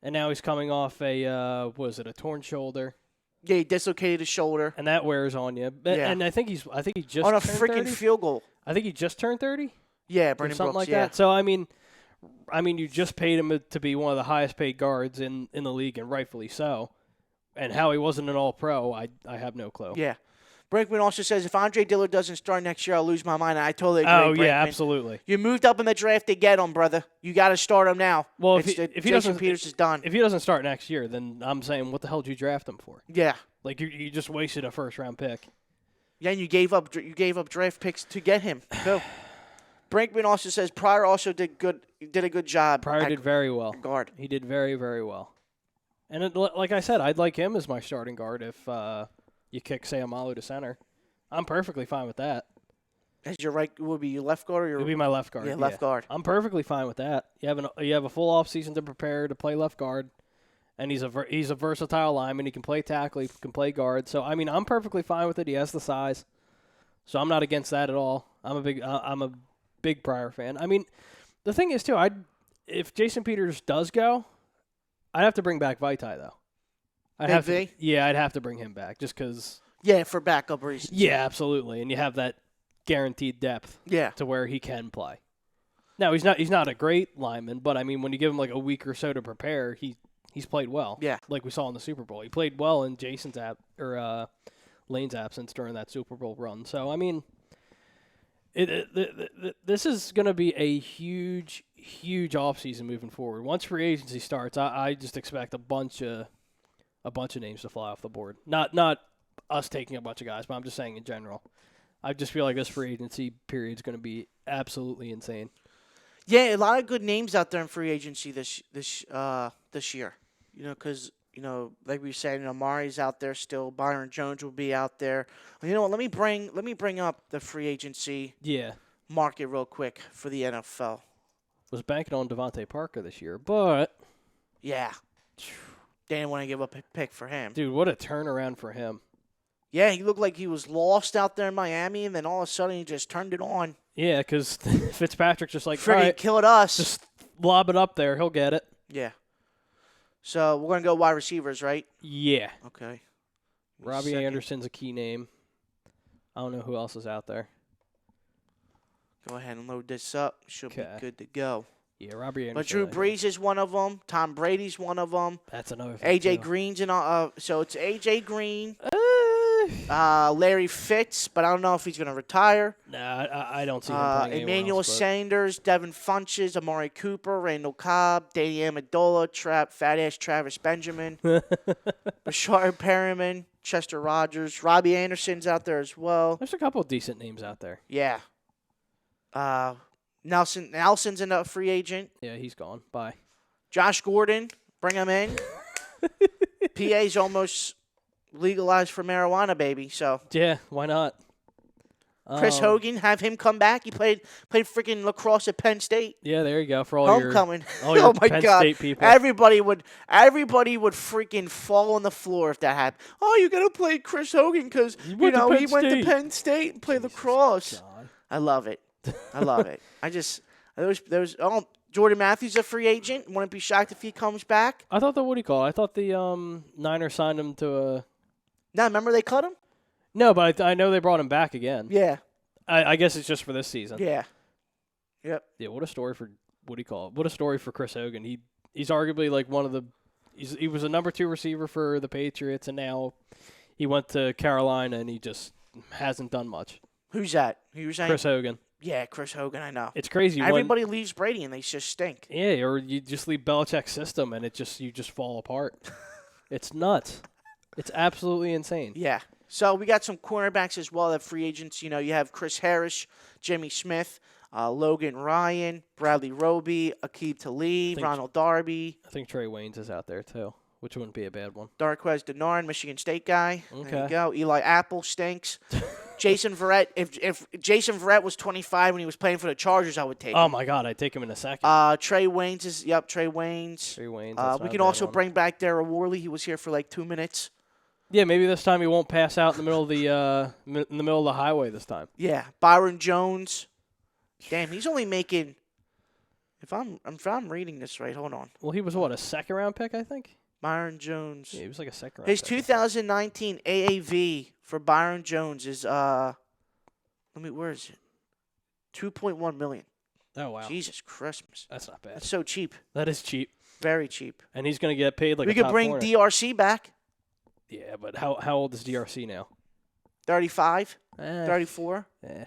and now he's coming off a torn shoulder. Yeah, he dislocated his shoulder. And that wears on you. Yeah. And I think he just on a turned freaking 30. Field goal. I think he just turned 30. Yeah, Brandon something Brooks, like that. So, I mean, you just paid him to be one of the highest paid guards in the league, and rightfully so. And how he wasn't an all-pro, I have no clue. Yeah. Brinkman also says, if Andre Dillard doesn't start next year, I'll lose my mind. I totally agree, Oh, Brinkman. yeah, absolutely. You moved up in the draft to get him, brother. You got to start him now. Well, if he Jason Peters is done. If he doesn't start next year, then I'm saying, what the hell did you draft him for? Yeah. Like, you just wasted a first-round pick. Yeah, and you gave up draft picks to get him, too. Brinkman also says Pryor also did a good job. Pryor did very well. Guard. He did very, very well. And like I said, I'd like him as my starting guard if you kick Sayamalu to center. I'm perfectly fine with that. As your right, would be your left guard or your? It would be my left guard. Yeah, left guard. I'm perfectly fine with that. You have a full off season to prepare to play left guard, and he's a versatile lineman. He can play tackle. He can play guard. So I mean, I'm perfectly fine with it. He has the size, so I'm not against that at all. I'm a big Pryor fan. I mean, the thing is too, if Jason Peters does go, I'd have to bring back Vaitai though. I'd have to bring him back just because. Yeah, for backup reasons. Yeah, absolutely, and you have that guaranteed depth. Yeah. To where he can play. Now he's not a great lineman, but I mean, when you give him like a week or so to prepare, he's played well. Yeah. Like we saw in the Super Bowl, he played well in Lane's absence during that Super Bowl run. So I mean. This is going to be a huge, huge offseason moving forward. Once free agency starts, I just expect a bunch of names to fly off the board. Not us taking a bunch of guys, but I'm just saying in general. I just feel like this free agency period is going to be absolutely insane. Yeah, a lot of good names out there in free agency this year. Because like we said, Amari's out there still. Byron Jones will be out there. Well, you know what? Let me bring up the free agency market real quick for the NFL. Was banking on Devontae Parker this year, but yeah, didn't want to give up a pick for him. Dude, what a turnaround for him. Yeah, he looked like he was lost out there in Miami, and then all of a sudden he just turned it on. Yeah, because Fitzpatrick just like, Freddie killed us. Just lob it up there. He'll get it. Yeah. So we're going to go wide receivers, right? Yeah. Okay. Robbie Anderson's a key name. I don't know who else is out there. Go ahead and load this up. Should be good to go. Yeah, Robbie Anderson. But Drew Brees is one of them. Tom Brady's one of them. That's another thing. AJ Green's so it's AJ Green. Larry Fitz, but I don't know if he's going to retire. Nah, I don't see him playing Emmanuel else, Sanders, Devin Funches, Amari Cooper, Randall Cobb, Danny Amendola, fat-ass Travis Benjamin, Bashard Perriman, Chester Rogers, Robbie Anderson's out there as well. There's a couple of decent names out there. Yeah. Nelson's a free agent. Yeah, he's gone. Bye. Josh Gordon, bring him in. PA's almost legalized for marijuana, baby. So yeah, why not? Chris Hogan, have him come back. He played freaking lacrosse at Penn State. Yeah, there you go for all homecoming. All your oh my Penn God! State people. Everybody would freaking fall on the floor if that happened. Oh, you gotta play Chris Hogan because he went to Penn State and played lacrosse. God. I love it. I love it. There's Jordan Matthews a free agent. Wouldn't be shocked if he comes back. I thought I thought the Niners signed him to a. No, remember they cut him? No, but I know they brought him back again. Yeah. I guess it's just for this season. Yeah. Yep. Yeah, what a story for What a story for Chris Hogan. He's arguably like one of the. He was a number 2 receiver for the Patriots, and now he went to Carolina, and he just hasn't done much. Who's that? Who you saying? Chris Hogan. Yeah, Chris Hogan. I know. It's crazy. Everybody leaves Brady, and they just stink. Yeah, or you just leave Belichick's system, and you just fall apart. It's nuts. It's absolutely insane. Yeah. So we got some cornerbacks as well that free agents. You have Chris Harris, Jimmy Smith, Logan Ryan, Bradley Roby, Aqib Talib, Ronald Darby. I think Trey Waynes is out there too, which wouldn't be a bad one. Darquez Denard, Michigan State guy. Okay. There you go. Eli Apple stinks. Jason Verrett. If Jason Verrett was 25 when he was playing for the Chargers, I would take him. Oh my God, I'd take him in a second. Trey Waynes is Trey Waynes. Trey Waynes. We can also bring back Darrell Worley. He was here for like 2 minutes. Yeah, maybe this time he won't pass out in the middle of the highway this time. Yeah, Byron Jones. Damn, he's only making. If I'm reading this right, hold on. Well, he was what, a second round pick, I think. Byron Jones. Yeah, he was like a second round. His pick. 2019 AAV for Byron Jones is where is it? 2.1 million. Oh wow. Jesus Christmas. That's not bad. That's so cheap. That is cheap. Very cheap. And he's going to get paid like we a could top bring corner. DRC back. Yeah, but how old is DRC now? 35, 34. Eh.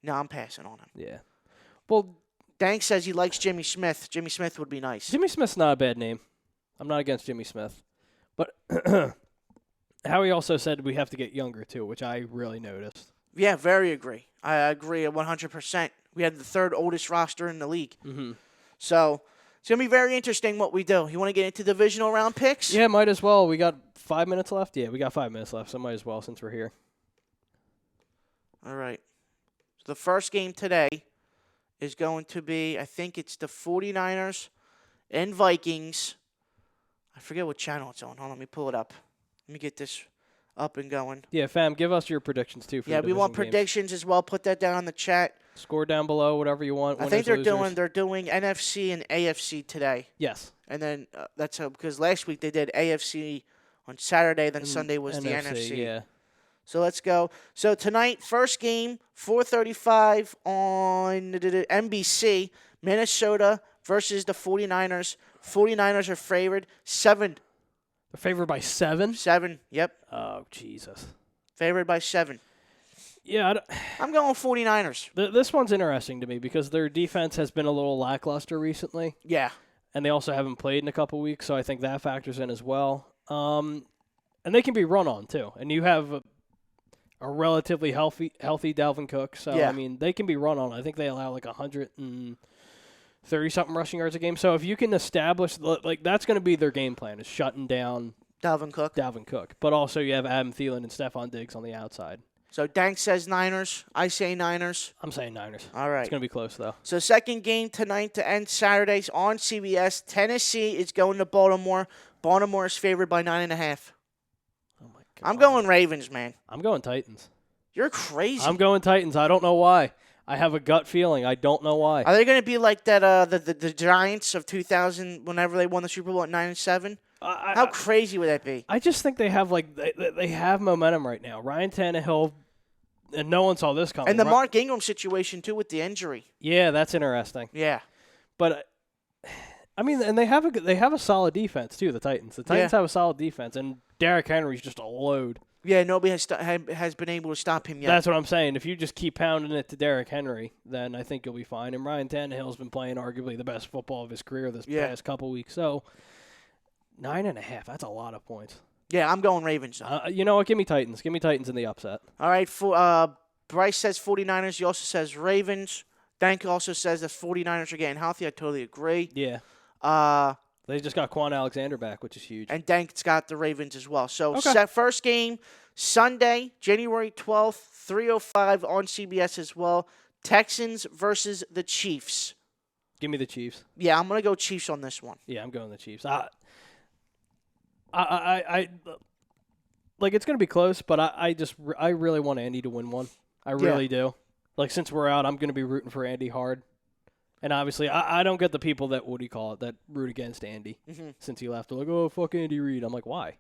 No, I'm passing on him. Yeah. Well, Dank says he likes Jimmy Smith. Jimmy Smith would be nice. Jimmy Smith's not a bad name. I'm not against Jimmy Smith. But Howie also said we have to get younger, too, which I really noticed. Yeah, very agree. I agree 100%. We had the 3rd oldest roster in the league. Mm-hmm. So it's going to be very interesting what we do. You want to get into divisional round picks? Yeah, might as well. We got 5 minutes left? Yeah, we got 5 minutes left, so might as well since we're here. All right. So the first game today is going to be, I think it's the 49ers and Vikings. I forget what channel it's on. Hold on, let me pull it up. Let me get this up and going. Yeah, fam, give us your predictions, too. For yeah, the we want division games. predictions as well. Put that down in the chat. Score down below, whatever you want. I think they're doing NFC and AFC today. Yes. And then that's because last week they did AFC on Saturday, then Sunday was the NFC. Yeah. So let's go. So tonight, first game, 4:35 on NBC, Minnesota versus the 49ers. 49ers are favored 7. They're favored by 7? 7, yep. Oh, Jesus. Favored by 7. Yeah, I'm going 49ers. This one's interesting to me because their defense has been a little lackluster recently. Yeah. And they also haven't played in a couple weeks, so I think that factors in as well. And they can be run on, too. And you have a relatively healthy Dalvin Cook. So, Yeah. I mean, they can be run on. I think they allow like 130-something rushing yards a game. So if you can establish, like, that's going to be their game plan, is shutting down Dalvin Cook. But also you have Adam Thielen and Stephon Diggs on the outside. So Dank says Niners. I say Niners. I'm saying Niners. All right. It's going to be close, though. So second game tonight to end Saturdays on CBS. Tennessee is going to Baltimore. Baltimore is favored by 9.5. Oh, my God. I'm going Ravens, man. I'm going Titans. You're crazy. I'm going Titans. I don't know why. I have a gut feeling. I don't know why. Are they going to be like that? The Giants of 2000, whenever they won the Super Bowl at 9-7. How crazy would that be? I just think they have they have momentum right now. Ryan Tannehill, and no one saw this coming. And the Mark Ingram situation too with the injury. Yeah, that's interesting. Yeah, but I mean, and they have a solid defense too. The Titans have a solid defense, and Derrick Henry's just a load. Yeah, nobody has been able to stop him yet. That's what I'm saying. If you just keep pounding it to Derrick Henry, then I think you'll be fine. And Ryan Tannehill's been playing arguably the best football of his career this past couple weeks. So 9.5. That's a lot of points. Yeah, I'm going Ravens. You know what? Give me Titans. Give me Titans in the upset. All right. Bryce says 49ers. He also says Ravens. Dank also says the 49ers are getting healthy. I totally agree. Yeah. They just got Quan Alexander back, which is huge. And Dank's got the Ravens as well. So Okay. First game, Sunday, January 12th, 3:05 on CBS as well. Texans versus the Chiefs. Give me the Chiefs. Yeah, I'm going to go Chiefs on this one. Yeah, I'm going the Chiefs. I like it's going to be close, but I really want Andy to win one. I really do. Like, since we're out, I'm going to be rooting for Andy hard. And obviously, I don't get the people that, that root against Andy since he left. They're like, oh, fuck Andy Reid. I'm like, why?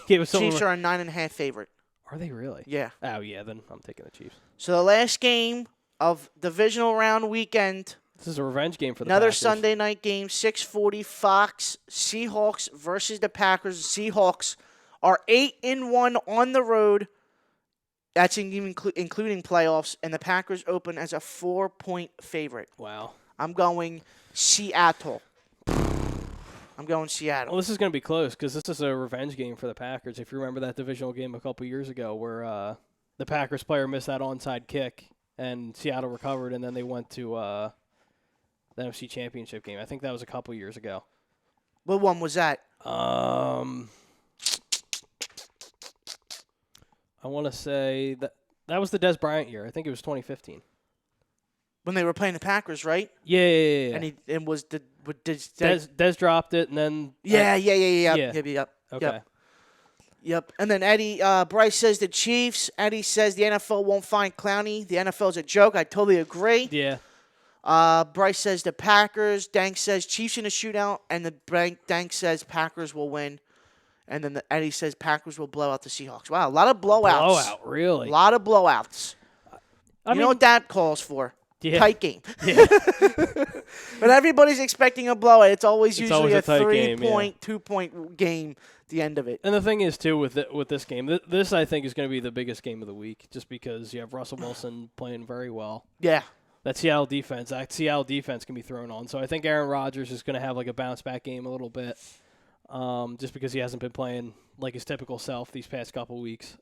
Chiefs are a 9.5 favorite. Are they really? Yeah. Oh, yeah, then I'm taking the Chiefs. So the last game of divisional round weekend. This is a revenge game for the Another Packers. Sunday night game, 6:40 Fox, Seahawks versus the Packers. The Seahawks are 8-1 on the road. That's including playoffs, and the Packers open as a 4-point favorite. Wow. I'm going Seattle. Well, this is going to be close because this is a revenge game for the Packers. If you remember that divisional game a couple years ago where the Packers player missed that onside kick and Seattle recovered, and then they went to the NFC Championship game. I think that was a couple years ago. What one was that? I want to say that was the Des Bryant year. I think it was 2015. When they were playing the Packers, right? Yeah. And was Des dropped it, and then Yeah. Okay. Yep. And then Eddie Bryce says the Chiefs. Eddie says the NFL won't find Clowney. The NFL's a joke. I totally agree. Yeah. Bryce says the Packers. Dank says Chiefs in a shootout, and Dank says Packers will win. And then Eddie says Packers will blow out the Seahawks. Wow, a lot of blowouts. Blowout, really? A lot of blowouts. You know what that calls for? Yeah. Tight game. Yeah. But everybody's expecting a blowout. It's always usually a tight 3-point, 2-point game at the end of it. And the thing is, too, with this game, this I think is going to be the biggest game of the week just because you have Russell Wilson playing very well. Yeah. That Seattle defense can be thrown on. So I think Aaron Rodgers is going to have like a bounce-back game a little bit just because he hasn't been playing like his typical self these past couple weeks.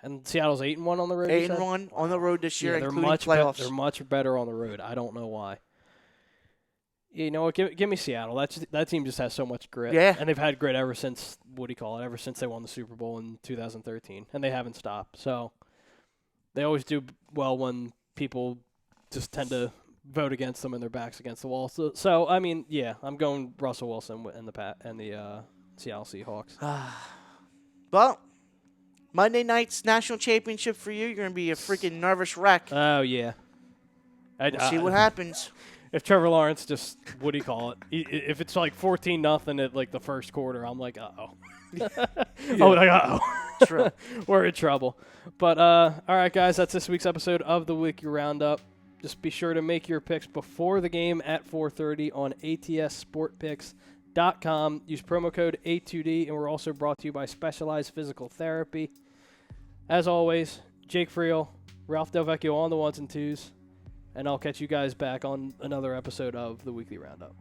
And Seattle's 8-1 on the road. 8-1 on the road this year, including playoffs. playoffs. They're much better on the road. I don't know why. You know what? Give me Seattle. That team just has so much grit. Yeah. And they've had grit ever since ever since they won the Super Bowl in 2013, and they haven't stopped. So they always do well when people just tend to vote against them and their backs against the wall. So I mean, yeah, I'm going Russell Wilson and the Seattle Seahawks. Well, Monday night's national championship for you. You're going to be a freaking nervous wreck. Oh, yeah. We'll see what happens. If Trevor Lawrence just, if it's like 14-0 at like the first quarter, I'm like, uh-oh. True. We're in trouble. But, all right, guys, that's this week's episode of the Weekly Roundup. Just be sure to make your picks before the game at 4:30 on ATSSportPicks.com. Use promo code A2D, and we're also brought to you by Specialized Physical Therapy. As always, Jake Friel, Ralph Del Vecchio on the ones and twos, and I'll catch you guys back on another episode of the Weekly Roundup.